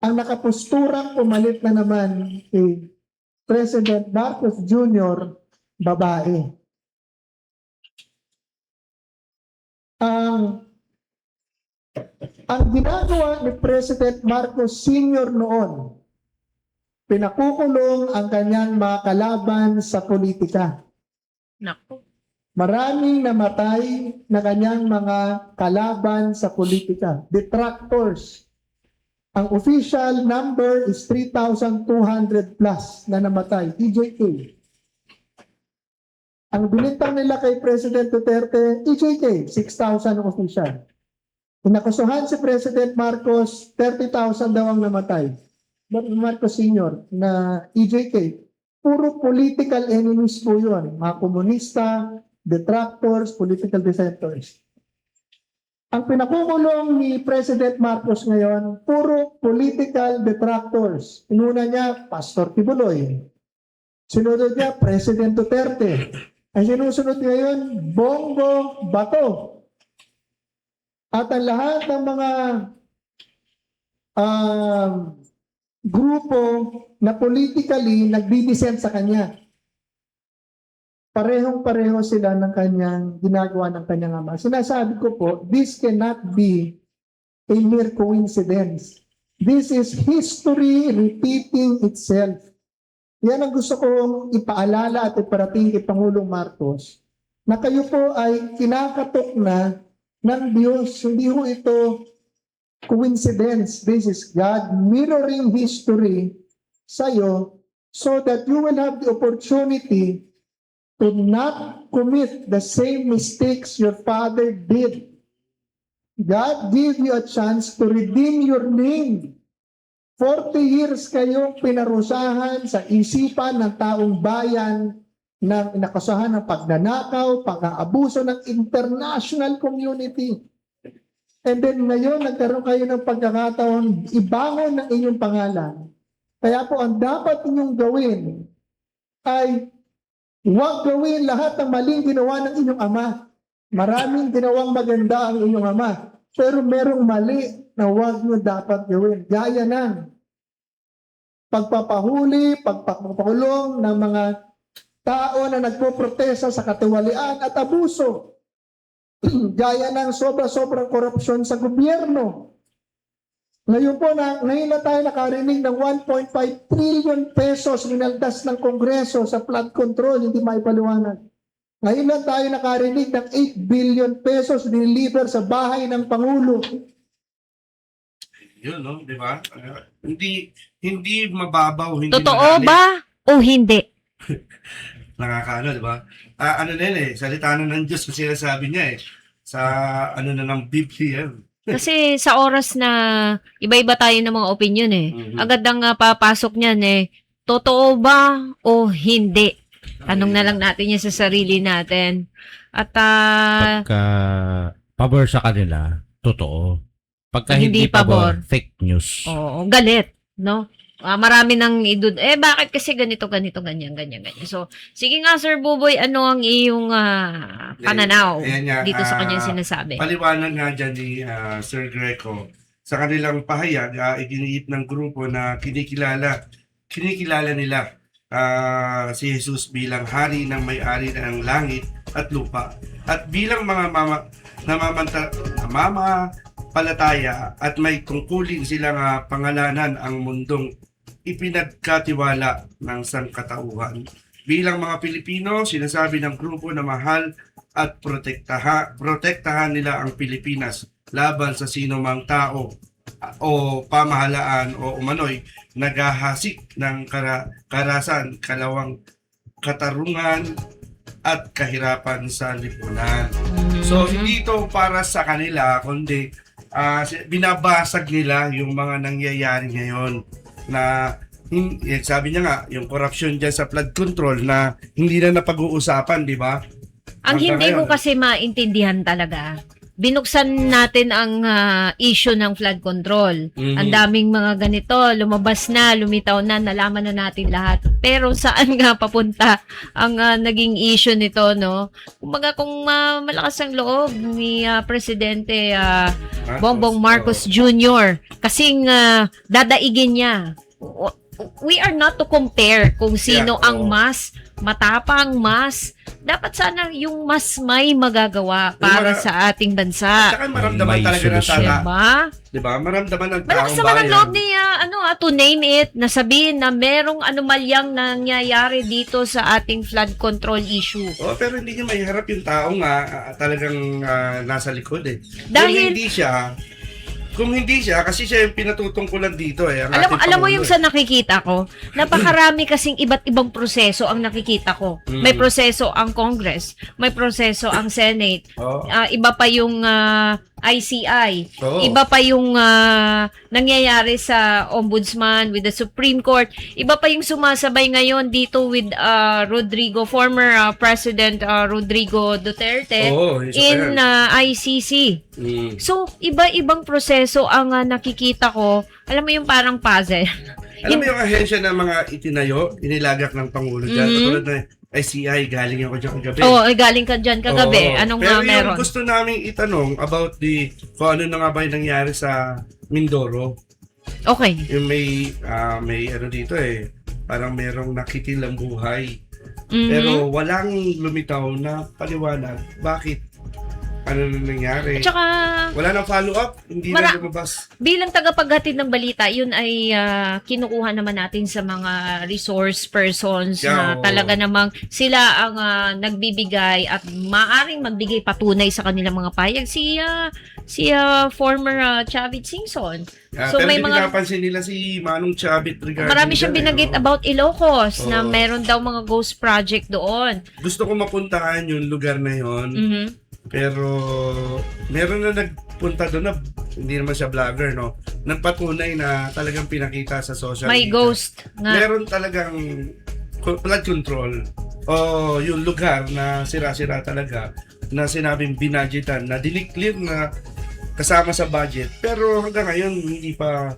Ang nakapusturang pumalit na naman kay President Marcos Jr., babae. Ang ginagawa ni President Marcos Sr. noon, pinakukulong ang kanyang mga kalaban sa politika. Naku. Maraming namatay na kanyang mga kalaban sa politika. Detractors. Ang official number is 3,200 plus na namatay. EJK. Ang binintang nila kay President Duterte, EJK, 6,000 ang official. Inakusuhan si President Marcos, 30,000 daw ang namatay. Marcos Sr. na EJK. Puro political enemies po yun. Mga komunista, detractors, political dissenters. Ang pinakukulong ni President Marcos ngayon, puro political detractors. Inuna niya, Pastor Tibuloy. Sinunod niya, President Duterte. Ang sinusunod ngayon, Bongo Bato. At ang lahat ng mga grupo na politically nagdi-dissent sa kanya. Parehong-pareho sila ng kanyang ginagawa ng kanyang ama. Sinasabi ko po, this cannot be a mere coincidence. This is history repeating itself. Yan ang gusto kong ipaalala at iparating kay Pangulong Marcos, na kayo po ay kinakatok na ng Diyos. Hindi ho ito coincidence. This is God mirroring history sa'yo so that you will have the opportunity to not commit the same mistakes your father did. God gave you a chance to redeem your name. 40 years kayong pinarusahan sa isipan ng taong bayan ng inakusahan ng pagnanakaw, pang-aabuso ng international community. And then ngayon, nagkaroon kayo ng pagkakataon, ibangon ng inyong pangalan. Kaya po, ang dapat inyong gawin ay huwag gawin lahat ng maling ginawa ng inyong ama. Maraming ginawang maganda ang inyong ama. Pero merong mali na huwag nyo dapat gawin. Gaya ng pagpapahuli, pagpapakulong ng mga tao na nagpoprotesta sa katiwalian at abuso. Gaya ng sobra-sobrang korupsyon sa gobyerno. Ngayon po, ngayon na tayo nakarinig ng 1.5 trillion pesos minaldas ng Kongreso sa flood control, hindi maipaliwanag. Ngayon na tayo nakarinig ng 8 billion pesos deliver sa bahay ng Pangulo. Yun, no? Di ba? Hindi mababaw. Hindi Totoo madali. ba o hindi? nakakaano, di ba? Ano na yun eh, salita na ng Diyos kasi sinasabi niya eh. Sa ano na ng Biblia. Kasi sa oras na iba-iba tayo ng mga opinion eh. Mhm. Agad ang papasok niyan eh, totoo ba o hindi? Tanong na lang natin yan sa sarili natin. At Pagka pabor sa kanila, totoo. Pagka Hindi hindi pabor. pabor, fake news. oo, galit, no? Marami nang bakit kasi ganito, ganyan. So, sige nga, Sir Buboy, ano ang iyong pananaw Ayan nga, dito sa kanyang sinasabi? Paliwanag nga dyan ni Sir Greco. Sa kanilang pahayag, iginiit ng grupo na kinikilala nila si Jesus bilang hari ng may-ari ng langit at lupa. At bilang mga palataya at may tungkulin silang pangalanan ang mundong ipinagkatiwala ng sangkatauhan. Bilang mga Pilipino, sinasabi ng grupo na mahal at protektahan nila ang Pilipinas laban sa sino mang tao o pamahalaan o umano'y naghahasik ng karasan, kalawang katarungan at kahirapan sa lipunan. So, hindi ito para sa kanila, kundi binabasag nila yung mga nangyayari ngayon na sabi niya nga, yung corruption dyan sa flood control na hindi na napag-uusapan, di ba? Ang Hanggang hindi mo ngayon. kasi maintindihan talaga, binuksan natin ang issue ng flood control. Mhm. Ang daming mga ganito, lumabas na, lumitaw na, nalaman na natin lahat. Pero saan nga papunta ang naging issue nito, no? Kumbaga kung malakas ang loob ni Presidente Bongbong Marcos Jr. kasing dadaigin niya. We are not to compare kung sino Yeah, ang oo. mas matapang, dapat sana yung mas may magagawa para sa ating bansa. Saka maramdaman May talaga ng solusyon. tata. Diba? Di ba? Maramdaman ng Malakas taong naman ang bayan. loob ni, to name it, na sabihin na merong anomalyang nangyayari dito sa ating flood control issue. Oh, pero hindi niya maiharap yung taong talagang nasa likod eh. Dahil- Kung hindi siya, kasi siya yung pinatutungkulan dito eh. Ang ating Alam mo Pangulo yung eh. sa nakikita ko, napakarami kasing iba't ibang proseso ang nakikita ko. May proseso ang Congress, may proseso ang Senate, Oo. iba pa yung ICI, Oo. iba pa yung nangyayari sa Ombudsman with the Supreme Court, iba pa yung sumasabay ngayon dito with former President Rodrigo Duterte Oo, isa pa in yan. ICC. Mm. So, iba-ibang proseso ang nakikita ko. Alam mo yung parang puzzle. Alam mo yung ahensya ng mga itinayo, inilagak ng Pangulo dyan, Mhm. katulad na ICI, galing ako dyan kagabi. Oo, galing ka dyan kagabi. Oo. Anong Pero meron? yung gusto namin itanong about kung ano na nga ba yung nangyari sa Mindoro, Okay. yung may ano dito eh, parang merong nakitilang buhay. Mhm. Pero walang lumitaw na paliwanag bakit ano na nangyari. At saka, Wala nang follow-up, hindi Mara- na lumabas. bilang tagapaghatid ng balita, yun ay kinukuha naman natin sa mga resource persons na Yeah, oo. talaga namang sila ang nagbibigay at maaring magbigay patunay sa kanilang mga payag. Si former Chavit Singson. So, Pero may hindi mga- pinapansin nila si Manong Chavit regarding Marami siyang dyan, binanggit oo. about Ilocos na Oo. meron daw mga ghost project doon. Gusto ko mapuntahan yung lugar na yon, Mhm. pero meron na nagpunta doon na hindi naman siya vlogger, no? Nagpatunay na talagang pinakita sa social May media. ghost nga. Meron talagang flood control o yung lugar na sira-sira talaga na sinabing binadgetan na diniklear na kasama sa budget, pero hanggang ngayon hindi pa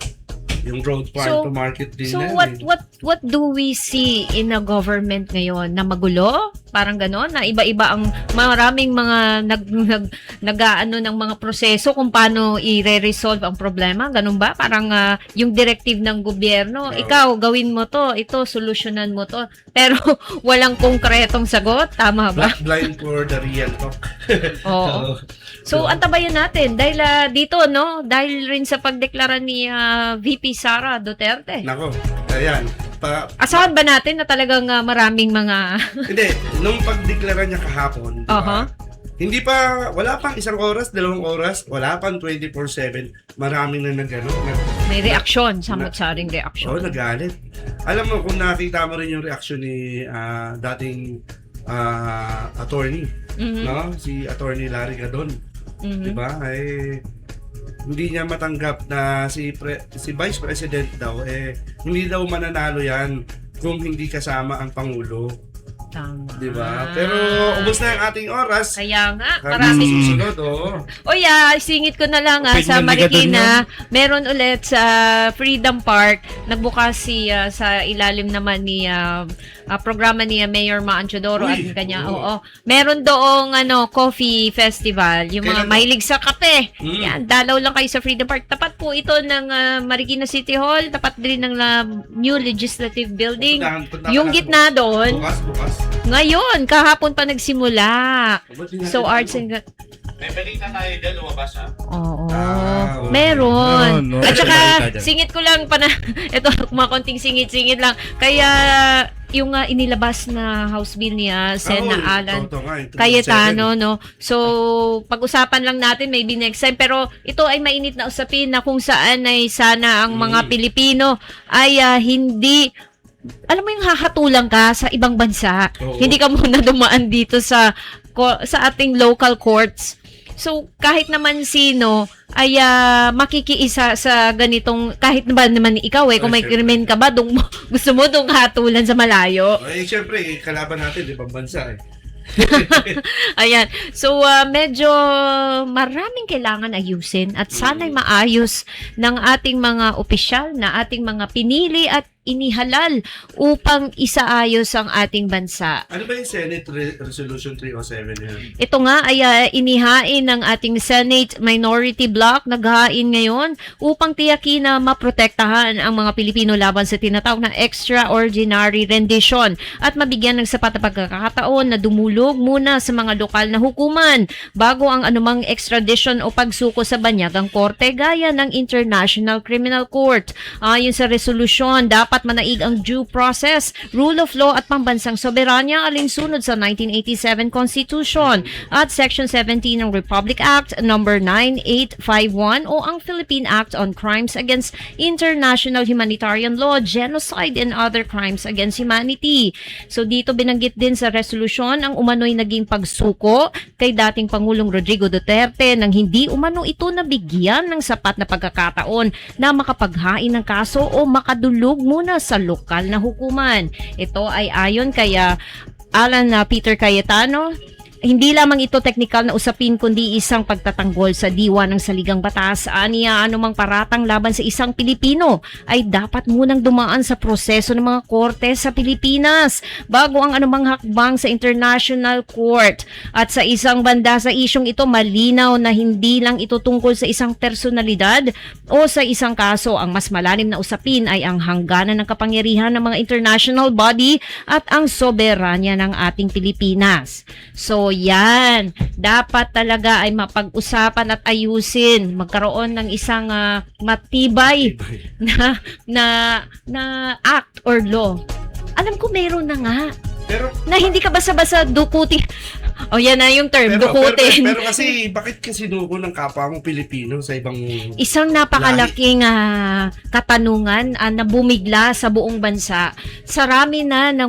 yung road farm to market din So na what eh. what do we see in a government ngayon? Na magulo? Parang gano'n? Na iba-iba ang maraming mga nag-aano ng mga proseso kung paano i-resolve ang problema? Ganun ba? Parang yung directive ng gobyerno, Oo. ikaw gawin mo to, ito solusyonan mo to. Pero walang konkretong sagot, tama ba? Blind for the real talk. Oo. So, antabayan natin dahil dito, no? Dahil rin sa pagdeklara ni VP Sara Duterte. Nako, ayan. Asahan ba natin na talagang maraming mga... Hindi, nung pagdeklara niya kahapon, di ba, Aha. Hindi pa, wala pang 1 oras, 2 oras, wala pang 24/7. Maraming na May reaksyon, samot-saring reaksyon. nagalit. Alam mo, kung nakita mo rin yung reaksyon ni dating attorney, Mhm. no? Si Attorney Larry Gadon, Mhm. di ba? Eh, hindi niya matanggap na si Vice President daw, hindi daw mananalo yan kung hindi kasama ang Pangulo. Tama. Di ba? Pero ubos na yung ating oras. Kaya nga, Kami marami. susunod, oo. O singit ko na lang sa Opinion ni Gadon Marikina, meron ulit sa Freedom Park, nagbukas sa ilalim naman ni programa ni Mayor Maanchodoro at Uy, kanya. oo. Oo. Meron doong coffee festival, yung mga Kailan mahilig sa kape. Mm. Yan, dalaw lang kayo sa Freedom Park. Tapat po ito ng Marikina City Hall, tapat din ng new legislative building. Puntahan Yung natin gitna doon, bukas. ngayon, kahapon pa nagsimula. Buti natin So, arts ito. and May balita tayo dyan, lumabas ha? Oo. Ah, Meron. no, At no, saka, balita dyan. singit ko lang pa na, ito, mga konting singit-singit lang. Kaya, yung inilabas na House Bill niya, Sen na Alan Cayetano, no? So, pag-usapan lang natin, maybe next time. Pero, ito ay mainit na usapin na kung saan ay sana ang mga Pilipino ay hindi, alam mo yung hahatulang ka sa ibang bansa. Oo. Hindi ka muna dumaan dito sa ating local courts. So, kahit naman sino ay makikiisa sa ganitong, kahit ba naman ikaw kung may Siyempre. krimen ka ba, gusto mo dong hatulan sa malayo. Siyempre, kalaban natin, ibang bansa Ayan. So, medyo maraming kailangan ayusin at sana'y maayos ng ating mga opisyal na ating mga pinili at inihalal upang isaayos ang ating bansa. Ano ba yung Senate Resolution 307 yan? Ito nga ay inihain ng ating Senate Minority Bloc, naghain ngayon upang tiyakin na maprotektahan ang mga Pilipino laban sa tinatawag na extraordinary rendition at mabigyan ng sapat na pagkakataon na dumulog muna sa mga lokal na hukuman bago ang anumang extradition o pagsuko sa banyagang korte gaya ng International Criminal Court. Ayon sa resolusyon, dapat manaig ang due process, rule of law at pambansang soberanya alinsunod sa 1987 Constitution at Section 17 ng Republic Act No. 9851 o ang Philippine Act on Crimes Against International Humanitarian Law, Genocide and Other Crimes Against Humanity. So dito binanggit din sa resolusyon ang umano'y naging pagsuko kay dating Pangulong Rodrigo Duterte nang hindi umano ito nabigyan ng sapat na pagkakataon na makapaghain ng kaso o makadulog muna sa lokal na hukuman. Ito ay ayon kay Alan Peter Cayetano. Hindi lamang ito teknikal na usapin kundi isang pagtatanggol sa diwa ng saligang batas. Aniya anumang paratang laban sa isang Pilipino ay dapat munang dumaan sa proseso ng mga korte sa Pilipinas bago ang anumang hakbang sa International Court. At sa isang banda sa isyong ito, malinaw na hindi lang ito tungkol sa isang personalidad o sa isang kaso. Ang mas malalim na usapin ay ang hangganan ng kapangyarihan ng mga international body at ang soberanya ng ating Pilipinas. So, yan. Dapat talaga ay mapag-usapan at ayusin. Magkaroon ng isang matibay na act or law. Alam ko meron na nga. Pero Na hindi ka basa-basa dukutin. O yan na yung term, dukutin. pero kasi, bakit kasi sinuko ng kapwa mong Pilipino sa ibang... Isang napakalaking katanungan na bumigla sa buong bansa. Sarami na ng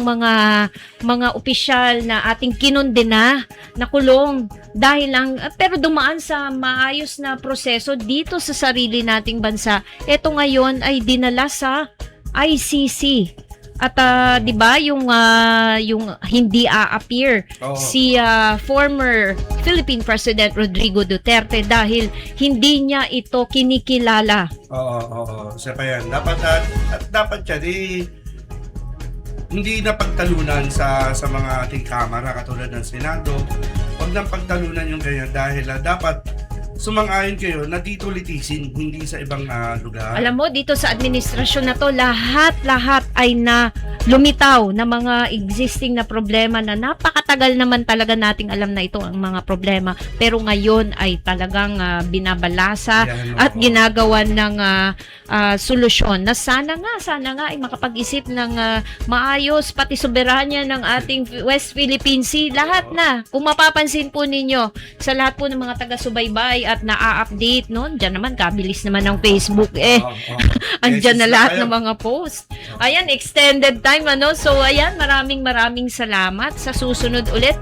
mga opisyal na ating kinondena na kulong dahil lang, pero dumaan sa maayos na proseso dito sa sarili nating bansa. Ito ngayon ay dinala sa ICC. At 'di ba yung hindi appear Oo. si former Philippine President Rodrigo Duterte dahil hindi niya ito kinikilala. Oo. Siya pa yan. Dapat siya, hindi na pagtalunan sa mga ating kamara katulad ng Senado. Huwag nang pagtalunan yung ganyan dahil dapat sumang-ayon kayo na dito litisin, hindi sa ibang lugar. Alam mo, dito sa administrasyon na to, lahat ay na lumitaw na mga existing na problema na napakatagal naman talaga nating alam na ito ang mga problema. Pero ngayon ay talagang binabalasa Yan, at oo. ginagawan ng solusyon na sana nga ay makapag-isip ng maayos, pati soberanya ng ating West Philippine Sea. Lahat na. Kung mapapansin po ninyo, sa lahat po ng mga taga-subaybay at naa-update, no? Diyan naman, kabilis naman ng Facebook Oo. Andyan na Message lahat kayo. ng mga post. Ayan, extended time, ano? So, ayan, maraming salamat. Sa susunod ulit,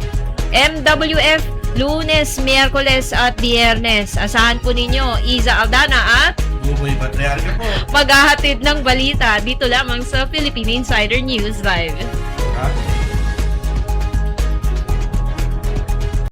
MWF, Lunes, Miyerkules at Biyernes. Asahan po ninyo, Iza Aldana at Buboy Patriarca po. maghahatid ng balita dito lamang sa Philippine Insider News Live. Ha?